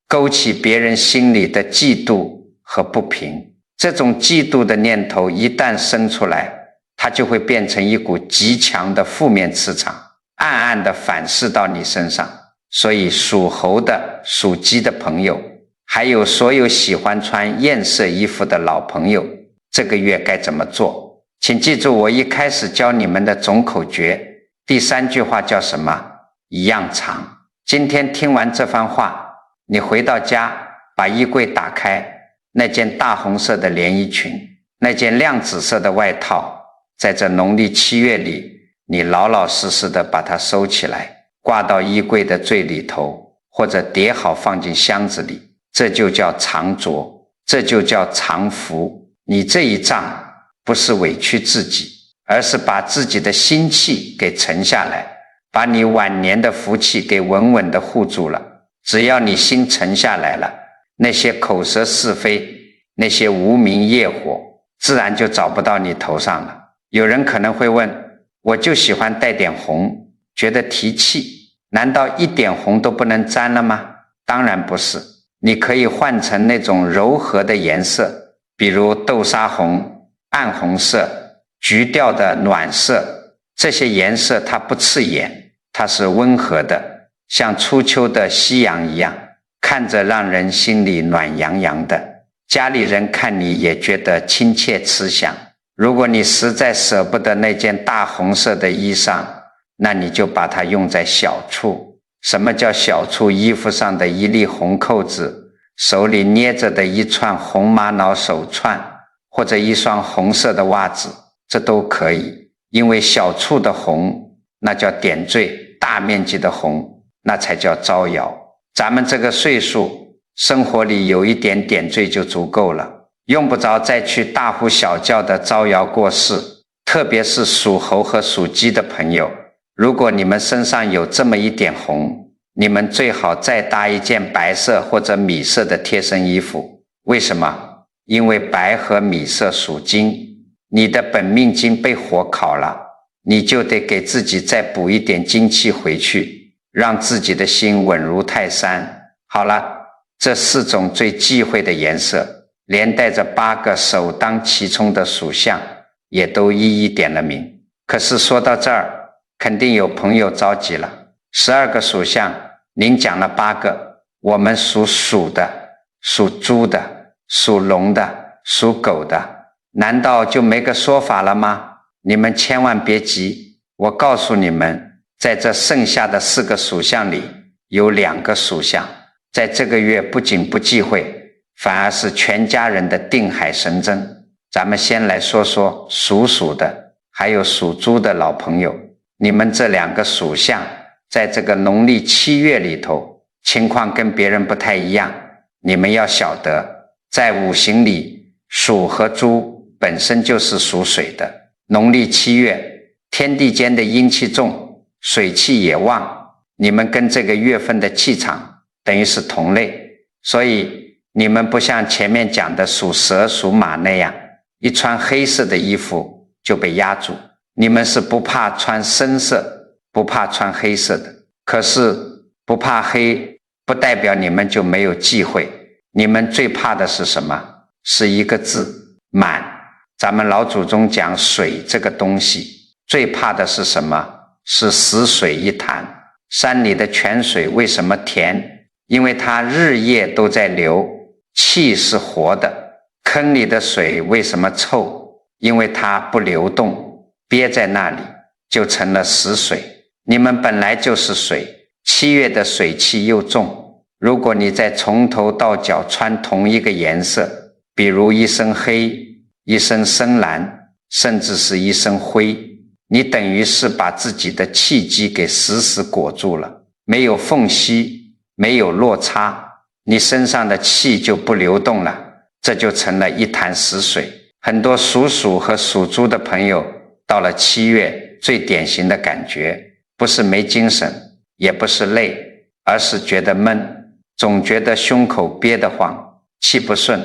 勾起别人心里的嫉妒和不平。这种嫉妒的念头一旦生出来，它就会变成一股极强的负面磁场，暗暗地反噬到你身上。所以属猴的、属鸡的朋友，还有所有喜欢穿艳色衣服的老朋友，这个月该怎么做？请记住我一开始教你们的总口诀，第3句话叫什么？一样长。今天听完这番话，你回到家把衣柜打开，那件大红色的连衣裙，那件亮紫色的外套，在这农历7月里，你老老实实的把它收起来，挂到衣柜的最里头，或者叠好放进箱子里。这就叫藏着，这就叫藏福。你这一仗不是委屈自己，而是把自己的心气给沉下来，把你晚年的福气给稳稳的护住了。只要你心沉下来了，那些口舌是非，那些无名业火，自然就找不到你头上了。有人可能会问，我就喜欢带点红，觉得提气，难道一点红都不能沾了吗？当然不是，你可以换成那种柔和的颜色，比如豆沙红、暗红色、橘调的暖色，这些颜色它不刺眼，它是温和的，像初秋的夕阳一样，看着让人心里暖洋洋的，家里人看你也觉得亲切慈祥。如果你实在舍不得那件大红色的衣裳，那你就把它用在小处。什么叫小处？衣服上的一粒红扣子，手里捏着的一串红玛瑙手串，或者一双红色的袜子，这都可以。因为小处的红，那叫点缀，大面积的红，那才叫招摇。咱们这个岁数，生活里有一点点缀就足够了，用不着再去大呼小叫的招摇过市。特别是属猴和属鸡的朋友，如果你们身上有这么一点红，你们最好再搭一件白色或者米色的贴身衣服。为什么？因为白和米色属金，你的本命金被火烤了，你就得给自己再补一点精气回去，让自己的心稳如泰山。好了，这4种最忌讳的颜色，连带着8个首当其冲的属相，也都一一点了名。可是说到这儿，肯定有朋友着急了。12个属相，您讲了8个，我们属鼠的、属猪的、属龙的、属狗的，难道就没个说法了吗？你们千万别急，我告诉你们，在这剩下的4个属相里，有2个属相，在这个月不仅不忌讳，反而是全家人的定海神针。咱们先来说说属鼠的，还有属猪的老朋友，你们这2个属相，在这个农历7月里头，情况跟别人不太一样。你们要晓得，在五行里，鼠和猪本身就是属水的。农历7月，天地间的阴气重，水气也旺，你们跟这个月份的气场等于是同类，所以你们不像前面讲的属蛇、属马那样，一穿黑色的衣服就被压住。你们是不怕穿深色，不怕穿黑色的。可是不怕黑，不代表你们就没有忌讳。你们最怕的是什么？是一个字，满。咱们老祖宗讲水这个东西，最怕的是什么？是死水一潭。山里的泉水为什么甜？因为它日夜都在流，气是活的。坑里的水为什么臭？因为它不流动，憋在那里，就成了死水。你们本来就是水，7月的水气又重，如果你在从头到脚穿同一个颜色，比如一身黑，一身深蓝，甚至是一身灰，你等于是把自己的气机给死死裹住了，没有缝隙，没有落差，你身上的气就不流动了，这就成了一潭死水。很多属鼠和属猪的朋友到了7月，最典型的感觉不是没精神，也不是累，而是觉得闷，总觉得胸口憋得慌，气不顺，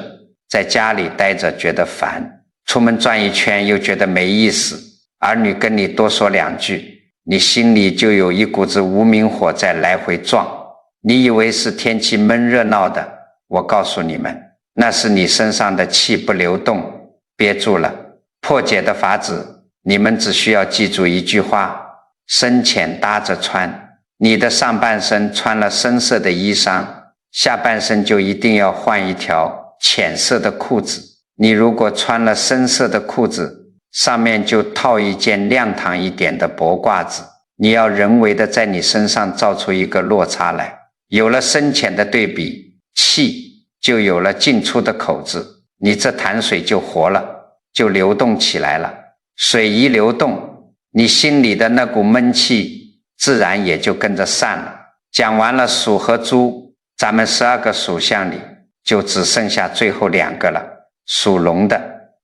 在家里待着觉得烦，出门转一圈又觉得没意思，儿女跟你多说2句，你心里就有一股子无名火在来回撞。你以为是天气闷热闹的，我告诉你们，那是你身上的气不流动，憋住了。破解的法子，你们只需要记住一句话：深浅搭着穿。你的上半身穿了深色的衣裳，下半身就一定要换一条浅色的裤子。你如果穿了深色的裤子，上面就套一件亮堂一点的薄褂子，你要人为的在你身上造出一个落差来。有了深浅的对比，气就有了进出的口子，你这潭水就活了，就流动起来了。水一流动，你心里的那股闷气自然也就跟着散了。讲完了鼠和猪，咱们12个属相里就只剩下最后2个了，属龙的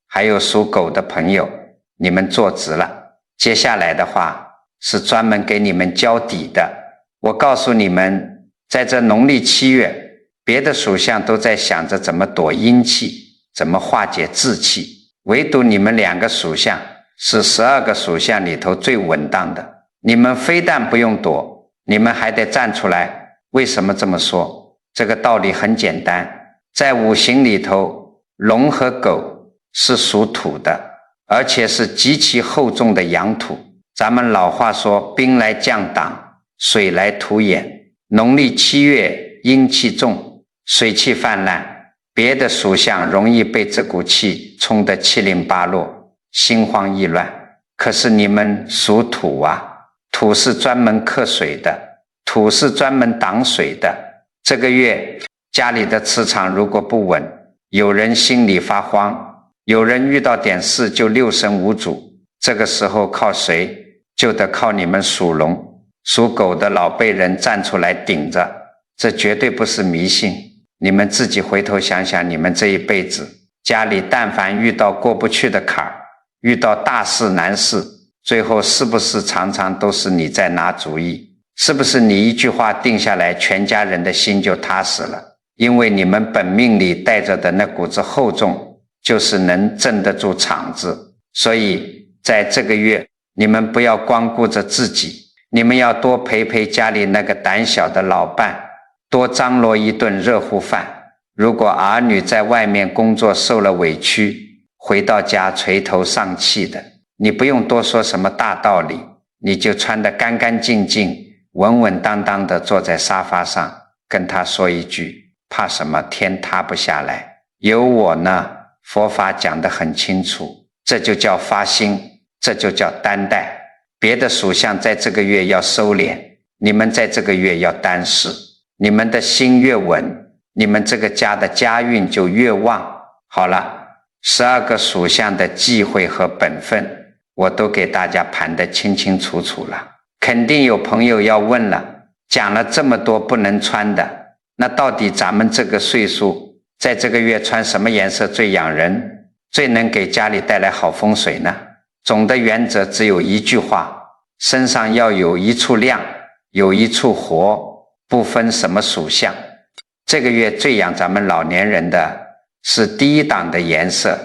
还有属狗的朋友，你们坐直了。接下来的话是专门给你们交底的。我告诉你们，在这农历7月，别的属相都在想着怎么躲阴气，怎么化解滞气，唯独你们2个属相是12个属相里头最稳当的。你们非但不用躲，你们还得站出来。为什么这么说？这个道理很简单，在五行里头，龙和狗是属土的，而且是极其厚重的阳土。咱们老话说，兵来将挡，水来土掩。农历7月阴气重，水气泛滥，别的属相容易被这股气冲得七零八落，心慌意乱。可是你们属土啊，土是专门克水的，土是专门挡水的。这个月家里的磁场如果不稳，有人心里发慌，有人遇到点事就六神无主，这个时候靠谁？就得靠你们属龙属狗的老辈人站出来顶着，这绝对不是迷信。你们自己回头想想，你们这一辈子家里但凡遇到过不去的坎儿，遇到大事难事，最后是不是常常都是你在拿主意？是不是你一句话定下来，全家人的心就踏实了？因为你们本命里带着的那股子厚重，就是能镇得住场子。所以在这个月，你们不要光顾着自己，你们要多陪陪家里那个胆小的老伴，多张罗一顿热乎饭。如果儿女在外面工作受了委屈，回到家垂头丧气的，你不用多说什么大道理，你就穿得干干净净，稳稳当当的坐在沙发上，跟他说一句，怕什么？天塌不下来，有我呢。佛法讲得很清楚，这就叫发心，这就叫担待。别的属相在这个月要收敛，你们在这个月要担事。你们的心越稳，你们这个家的家运就越旺。好了，12个属相的忌讳和本分我都给大家盘得清清楚楚了。肯定有朋友要问了，讲了这么多不能穿的，那到底咱们这个岁数在这个月穿什么颜色最养人，最能给家里带来好风水呢？总的原则只有一句话，身上要有一处亮，有一处活，不分什么属相。这个月最养咱们老年人的是第一档的颜色，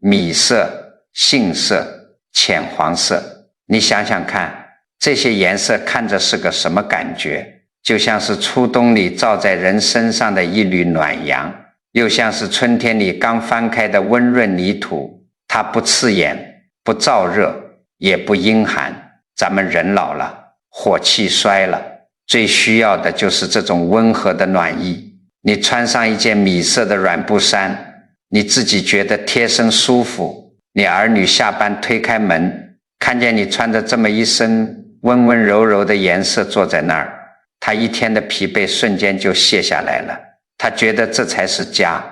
米色、杏色、浅黄色。你想想看，这些颜色看着是个什么感觉？就像是初冬里照在人身上的一缕暖阳，又像是春天里刚翻开的温润泥土，它不刺眼，不燥热，也不阴寒。咱们人老了，火气衰了，最需要的就是这种温和的暖意。你穿上一件米色的软布衫，你自己觉得贴身舒服，你儿女下班推开门，看见你穿着这么一身温温柔柔的颜色坐在那儿，他一天的疲惫瞬间就卸下来了。他觉得这才是家，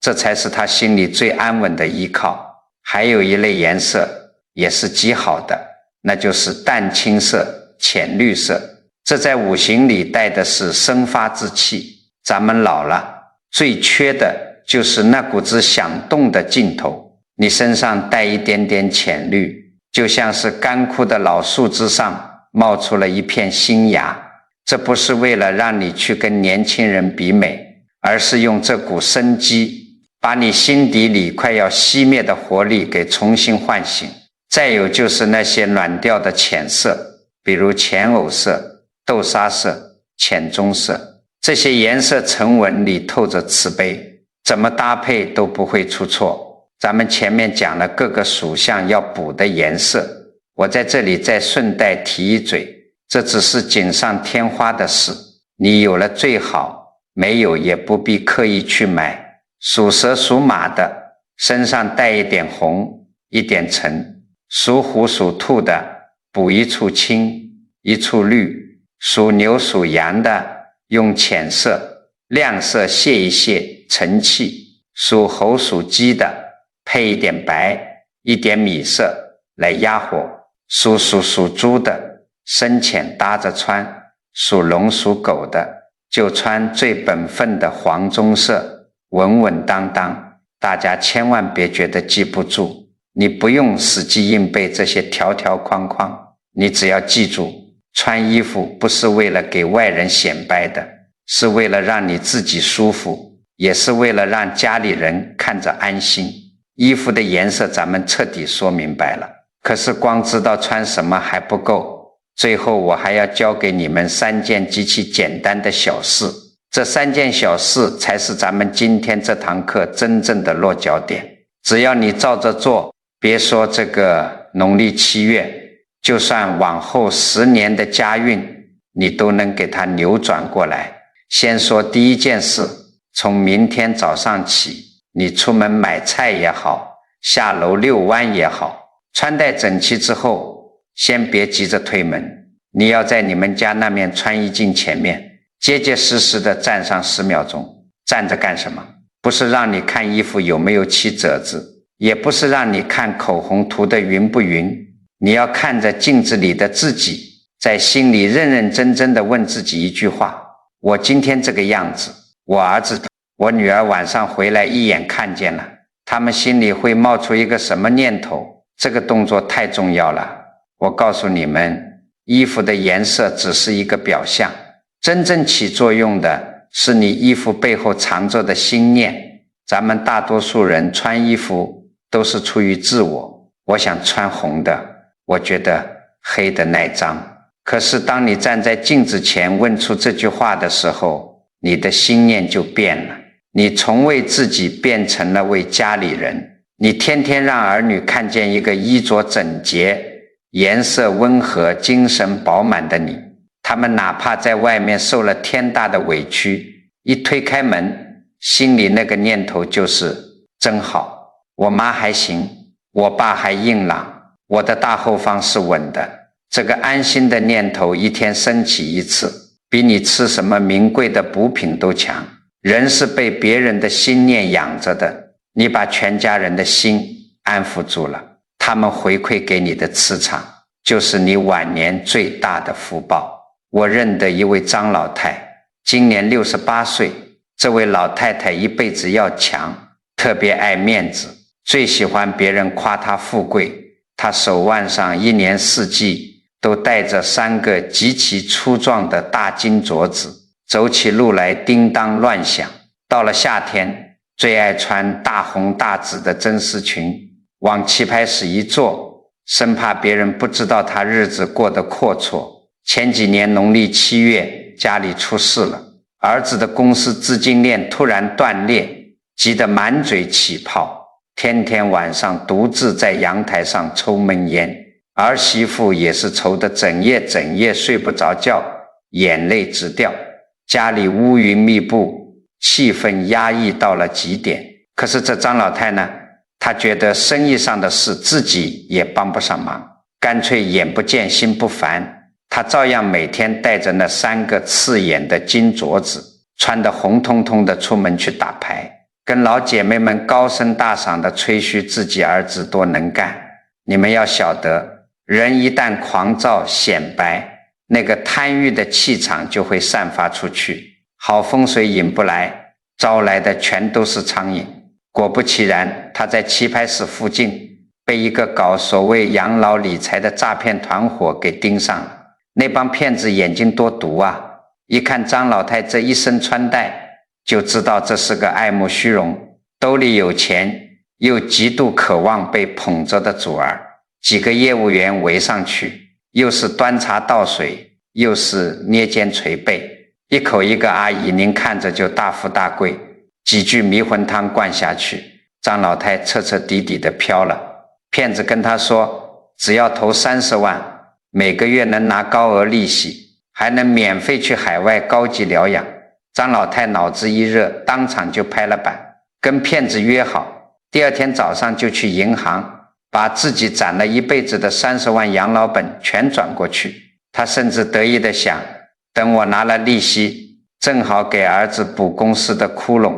这才是他心里最安稳的依靠。还有一类颜色也是极好的，那就是淡青色、浅绿色，这在五行里带的是生发之气。咱们老了，最缺的就是那股子想动的劲头。你身上带一点点浅绿，就像是干枯的老树枝上冒出了一片新芽。这不是为了让你去跟年轻人比美，而是用这股生机把你心底里快要熄灭的活力给重新唤醒。再有就是那些暖调的浅色，比如浅藕色、豆沙色、浅棕色，这些颜色沉稳里透着慈悲，怎么搭配都不会出错。咱们前面讲了各个属相要补的颜色，我在这里再顺带提一嘴，这只是锦上添花的事，你有了最好，没有也不必刻意去买。属蛇属马的身上带一点红一点橙，属虎属兔的补一处青一处绿，属牛属羊的用浅色亮色泄一泄沉气，属猴属鸡的配一点白一点米色来压火，属鼠属猪的深浅搭着穿，属龙属狗的就穿最本分的黄棕色，稳稳当当。大家千万别觉得记不住，你不用死记硬背这些条条框框，你只要记住，穿衣服不是为了给外人显摆的，是为了让你自己舒服，也是为了让家里人看着安心。衣服的颜色咱们彻底说明白了，可是光知道穿什么还不够，最后我还要教给你们3件极其简单的小事，这3件小事才是咱们今天这堂课真正的落脚点。只要你照着做，别说这个农历7月，就算往后10年的家运，你都能给它扭转过来。先说第一件事，从明天早上起，你出门买菜也好，下楼遛弯也好，穿戴整齐之后，先别急着推门，你要在你们家那面穿衣镜前面结结实实的站上10秒钟。站着干什么？不是让你看衣服有没有起褶子，也不是让你看口红涂得匀不匀，你要看着镜子里的自己，在心里认认真真的问自己一句话，我今天这个样子，我儿子我女儿晚上回来一眼看见了，他们心里会冒出一个什么念头？这个动作太重要了。我告诉你们，衣服的颜色只是一个表象，真正起作用的是你衣服背后藏着的心念。咱们大多数人穿衣服都是出于自我，我想穿红的，我觉得黑的耐脏。可是当你站在镜子前问出这句话的时候，你的心念就变了，你从为自己变成了为家里人。你天天让儿女看见一个衣着整洁、颜色温和、精神饱满的你，他们哪怕在外面受了天大的委屈，一推开门，心里那个念头就是真好，我妈还行，我爸还硬朗，我的大后方是稳的。这个安心的念头一天升起一次，比你吃什么名贵的补品都强。人是被别人的心念养着的，你把全家人的心安抚住了，他们回馈给你的磁场就是你晚年最大的福报。我认得一位张老太，今年68岁，这位老太太一辈子要强，特别爱面子，最喜欢别人夸她富贵。她手腕上一年4季都带着3个极其粗壮的大金镯子，走起路来叮当乱响。到了夏天，最爱穿大红大紫的真丝裙，往棋牌室一坐，生怕别人不知道她日子过得阔绰。前几年农历7月，家里出事了，儿子的公司资金链突然断裂，急得满嘴起泡，天天晚上独自在阳台上抽闷烟。儿媳妇也是愁得整夜睡不着觉，眼泪直掉，家里乌云密布，气氛压抑到了极点。可是这张老太呢，她觉得生意上的事自己也帮不上忙，干脆眼不见心不烦，他照样每天带着那3个刺眼的金镯子，穿得红彤彤的出门去打牌，跟老姐妹们高声大嗓地吹嘘自己儿子多能干。你们要晓得，人一旦狂躁显摆，那个贪欲的气场就会散发出去，好风水引不来，招来的全都是苍蝇。果不其然，他在棋牌室附近被一个搞所谓养老理财的诈骗团伙给盯上了。那帮骗子眼睛多毒啊，一看张老太这一身穿戴，就知道这是个爱慕虚荣，兜里有钱，又极度渴望被捧着的主儿。几个业务员围上去，又是端茶倒水，又是捏肩捶背，一口一个阿姨，您看着就大富大贵，几句迷魂汤灌下去，张老太彻彻底底的飘了。骗子跟他说，只要投30万，每个月能拿高额利息，还能免费去海外高级疗养。张老太脑子一热，当场就拍了板，跟骗子约好，第2天早上就去银行，把自己攒了一辈子的30万养老本全转过去。他甚至得意地想，等我拿了利息，正好给儿子补公司的窟窿，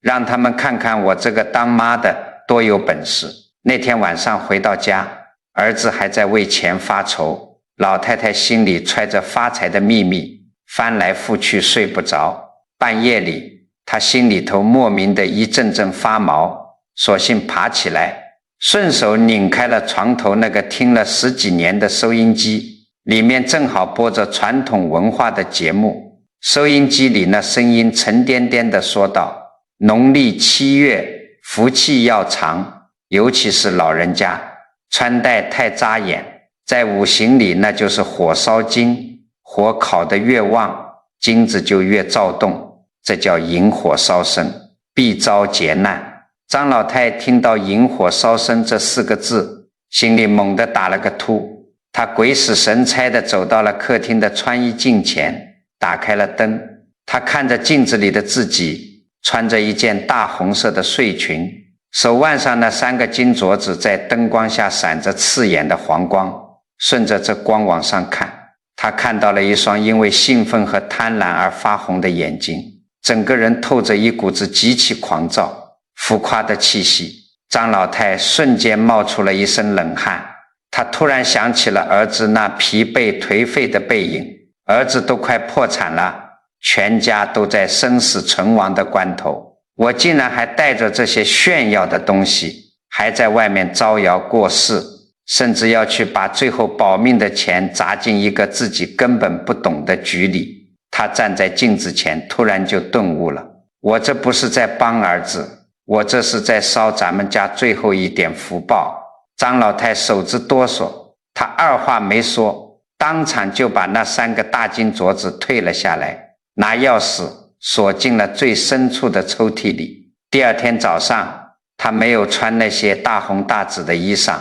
让他们看看我这个当妈的多有本事。那天晚上回到家，儿子还在为钱发愁，老太太心里揣着发财的秘密，翻来覆去睡不着。半夜里，她心里头莫名的一阵阵发毛，索性爬起来，顺手拧开了床头那个听了10几年的收音机，里面正好播着传统文化的节目。收音机里那声音沉甸甸地说道，农历7月福气要长，尤其是老人家穿戴太扎眼，在五行里那就是火烧金，火烤得越旺，金子就越躁动，这叫引火烧身，必遭劫难。张老太听到引火烧身这4个字，心里猛地打了个突。她鬼使神差地走到了客厅的穿衣镜前，打开了灯。她看着镜子里的自己，穿着一件大红色的睡裙，手腕上那3个金镯子在灯光下闪着刺眼的黄光。顺着这光往上看，他看到了一双因为兴奋和贪婪而发红的眼睛，整个人透着一股子极其狂躁浮夸的气息。张老太瞬间冒出了一身冷汗，他突然想起了儿子那疲惫颓废的背影，儿子都快破产了，全家都在生死存亡的关头，我竟然还带着这些炫耀的东西，还在外面招摇过市，甚至要去把最后保命的钱砸进一个自己根本不懂的局里。他站在镜子前，突然就顿悟了，我这不是在帮儿子，我这是在烧咱们家最后一点福报。张老太手直哆嗦，她二话没说，当场就把那3个大金镯子退了下来，拿钥匙锁进了最深处的抽屉里。第2天早上，她没有穿那些大红大紫的衣裳，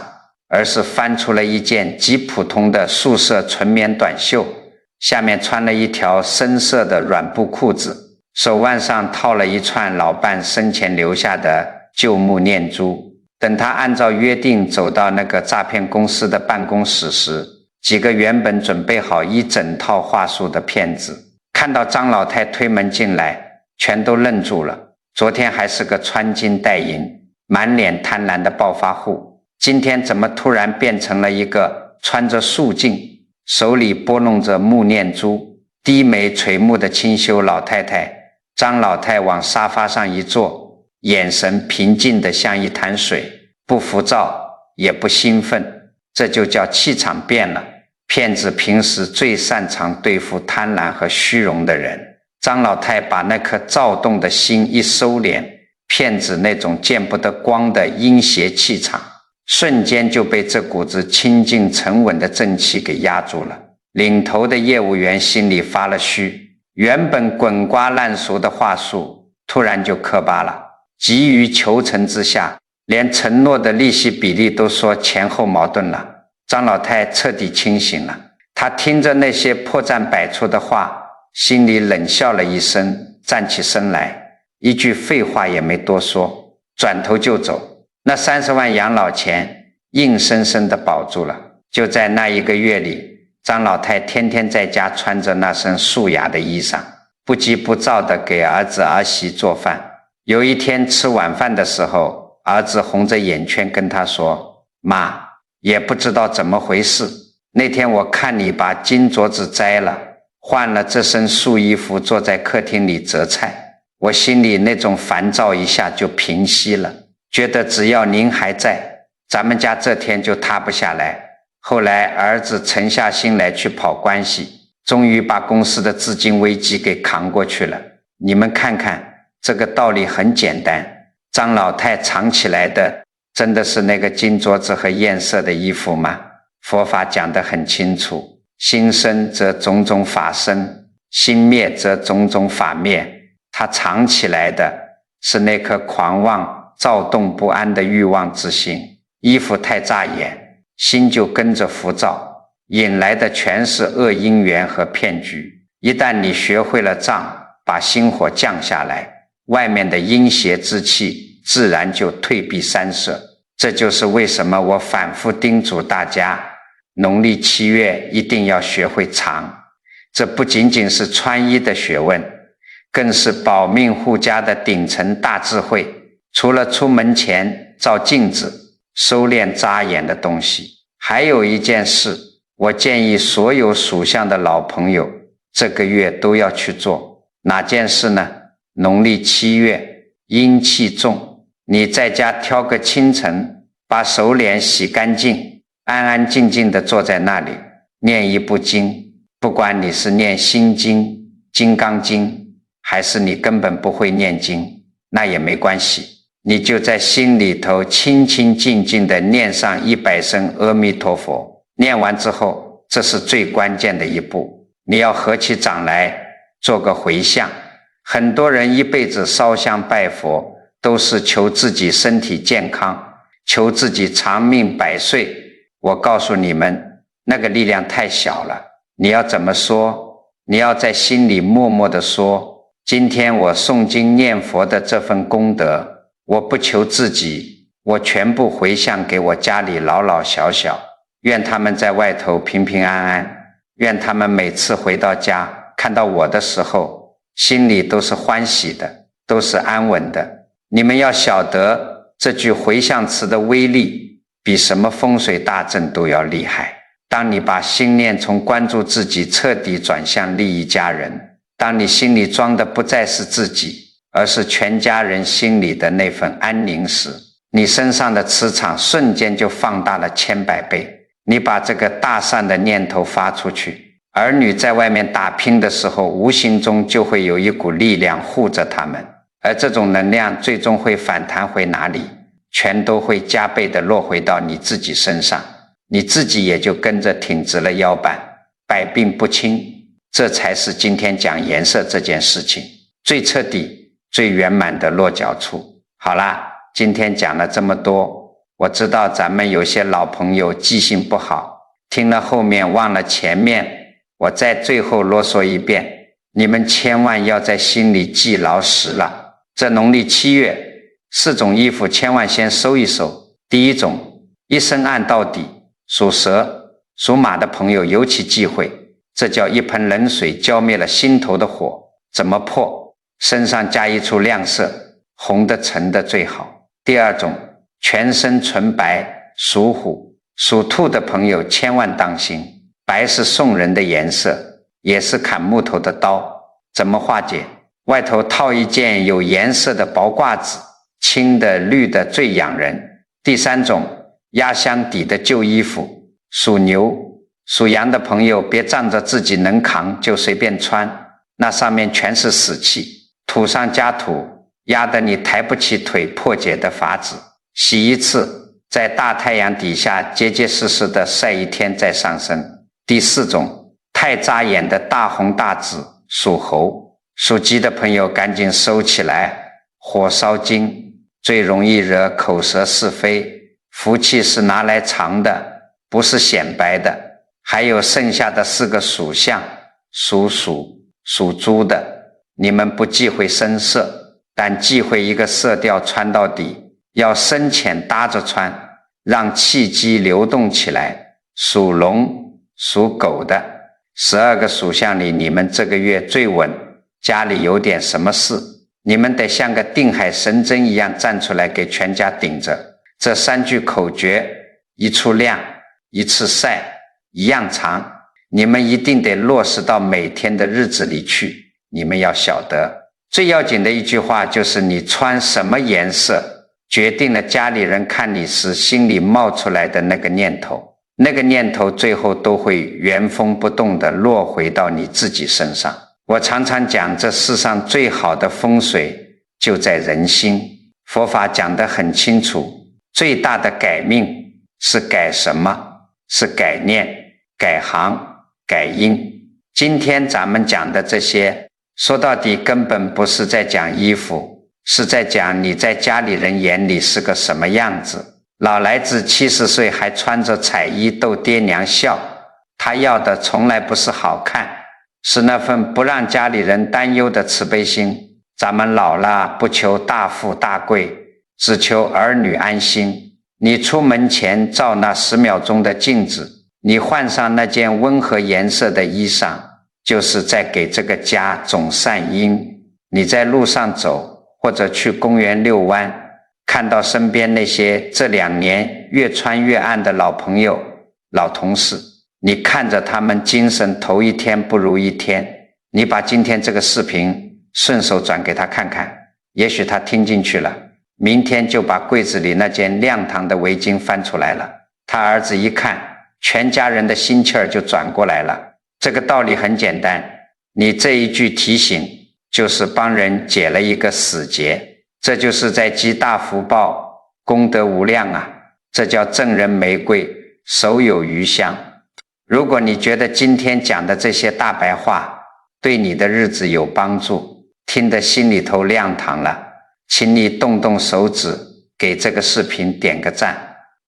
而是翻出了一件极普通的素色纯棉短袖，下面穿了一条深色的软布裤子，手腕上套了一串老伴生前留下的旧木念珠。等他按照约定走到那个诈骗公司的办公室时，几个原本准备好一整套话术的骗子看到张老太推门进来，全都愣住了。昨天还是个穿金戴银满脸贪婪的暴发户，今天怎么突然变成了一个穿着素净，手里拨弄着木念珠，低眉垂目的清秀老太太。张老太往沙发上一坐，眼神平静得像一潭水，不浮躁也不兴奋，这就叫气场变了。骗子平时最擅长对付贪婪和虚荣的人，张老太把那颗躁动的心一收敛，骗子那种见不得光的阴邪气场瞬间就被这股子清静沉稳的正气给压住了。领头的业务员心里发了虚，原本滚瓜烂熟的话术突然就磕巴了，急于求成之下，连承诺的利息比例都说前后矛盾了。张老太彻底清醒了，她听着那些破绽百出的话，心里冷笑了一声，站起身来，一句废话也没多说，转头就走。那30万养老钱硬生生地保住了。就在那1个月里，张老太天天在家穿着那身素雅的衣裳，不急不躁地给儿子儿媳做饭。有一天吃晚饭的时候，儿子红着眼圈跟他说：妈，也不知道怎么回事，那天我看你把金镯子摘了，换了这身素衣服，坐在客厅里择菜，我心里那种烦躁一下就平息了，觉得只要您还在，咱们家这天就塌不下来。后来儿子沉下心来去跑关系，终于把公司的资金危机给扛过去了。你们看看，这个道理很简单。张老太藏起来的真的是那个金镯子和艳色的衣服吗？佛法讲得很清楚，心生则种种法生，心灭则种种法灭。它藏起来的是那颗狂妄躁动不安的欲望之心。衣服太扎眼，心就跟着浮躁，引来的全是恶因缘和骗局。一旦你学会了藏，把心火降下来，外面的阴邪之气自然就退避三舍。这就是为什么我反复叮嘱大家，农历7月一定要学会藏。这不仅仅是穿衣的学问，更是保命护家的顶层大智慧。除了出门前照镜子收敛扎眼的东西，还有一件事，我建议所有属相的老朋友这个月都要去做。哪件事呢？农历7月阴气重，你在家挑个清晨，把手脸洗干净，安安静静地坐在那里，念一部经。不管你是念心经、金刚经，还是你根本不会念经，那也没关系，你就在心里头清清静静地念上100声阿弥陀佛。念完之后，这是最关键的一步，你要合起掌来做个回向。很多人一辈子烧香拜佛，都是求自己身体健康，求自己长命百岁。我告诉你们，那个力量太小了。你要怎么说？你要在心里默默地说，今天我诵经念佛的这份功德，我不求自己，我全部回向给我家里老老小小，愿他们在外头平平安安，愿他们每次回到家看到我的时候，心里都是欢喜的，都是安稳的。你们要晓得，这句回向词的威力比什么风水大阵都要厉害。当你把心念从关注自己彻底转向利益家人，当你心里装的不再是自己，而是全家人心里的那份安宁时，你身上的磁场瞬间就放大了千百倍。你把这个大善的念头发出去，儿女在外面打拼的时候，无形中就会有一股力量护着他们，而这种能量最终会反弹回哪里？全都会加倍的落回到你自己身上，你自己也就跟着挺直了腰板，百病不侵。这才是今天讲颜色这件事情最彻底最圆满的落脚处。好啦，今天讲了这么多，我知道咱们有些老朋友记性不好，听了后面忘了前面，我再最后啰嗦一遍，你们千万要在心里记牢实了。这农历7月4种衣服千万先收一收。第一种，一身暗到底，属蛇属马的朋友尤其忌讳，这叫一盆冷水浇灭了心头的火。怎么破？身上加一处亮色，红的橙的最好。第二种，全身纯白，属虎属兔的朋友千万当心，白是送人的颜色，也是砍木头的刀。怎么化解？外头套一件有颜色的薄褂子，青的绿的最养人。第三种，压箱底的旧衣服，属牛属羊的朋友别仗着自己能扛就随便穿，那上面全是死气，土上加土，压得你抬不起腿，破解的法子。洗一次，在大太阳底下结结实实的晒一天再上身。第四种，太扎眼的大红大紫，属猴属鸡的朋友赶紧收起来，火烧筋，最容易惹口舌是非，福气是拿来藏的，不是显摆的。还有剩下的4个属相，属鼠属猪的，你们不忌讳深色，但忌讳一个色调穿到底，要深浅搭着穿，让气机流动起来。属龙属狗的，12个属相里你们这个月最稳，家里有点什么事，你们得像个定海神针一样站出来给全家顶着。这3句口诀，一处亮，一次晒，一样长，你们一定得落实到每天的日子里去。你们要晓得，最要紧的一句话就是你穿什么颜色，决定了家里人看你时心里冒出来的那个念头，那个念头最后都会原封不动地落回到你自己身上。我常常讲，这世上最好的风水就在人心。佛法讲得很清楚，最大的改命是改什么？是改念、改行、改因。今天咱们讲的这些，说到底根本不是在讲衣服，是在讲你在家里人眼里是个什么样子。老来子70岁还穿着彩衣逗爹娘笑，他要的从来不是好看，是那份不让家里人担忧的慈悲心。咱们老了不求大富大贵，只求儿女安心。你出门前照那10秒钟的镜子，你换上那件温和颜色的衣裳，就是在给这个家种善因。你在路上走，或者去公园遛弯，看到身边那些这2年越穿越暗的老朋友、老同事，你看着他们精神头一天不如一天，你把今天这个视频顺手转给他看看，也许他听进去了，明天就把柜子里那件亮堂的围巾翻出来了。他儿子一看，全家人的心气儿就转过来了。这个道理很简单，你这一句提醒就是帮人解了一个死结，这就是在积大福报，功德无量啊！这叫赠人玫瑰，手有余香。如果你觉得今天讲的这些大白话对你的日子有帮助，听得心里头亮堂了，请你动动手指给这个视频点个赞，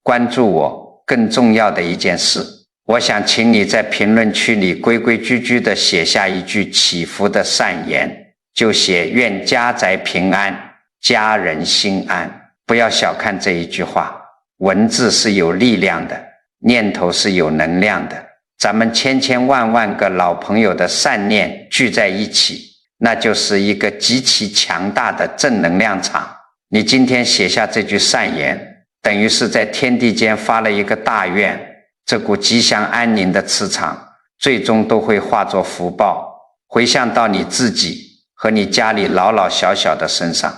关注我。更重要的一件事，我想请你在评论区里规规矩矩地写下一句祈福的善言，就写愿家宅平安，家人心安。不要小看这一句话，文字是有力量的，念头是有能量的。咱们千千万万个老朋友的善念聚在一起，那就是一个极其强大的正能量场。你今天写下这句善言，等于是在天地间发了一个大愿，这股吉祥安宁的磁场最终都会化作福报，回向到你自己和你家里老老小小的身上。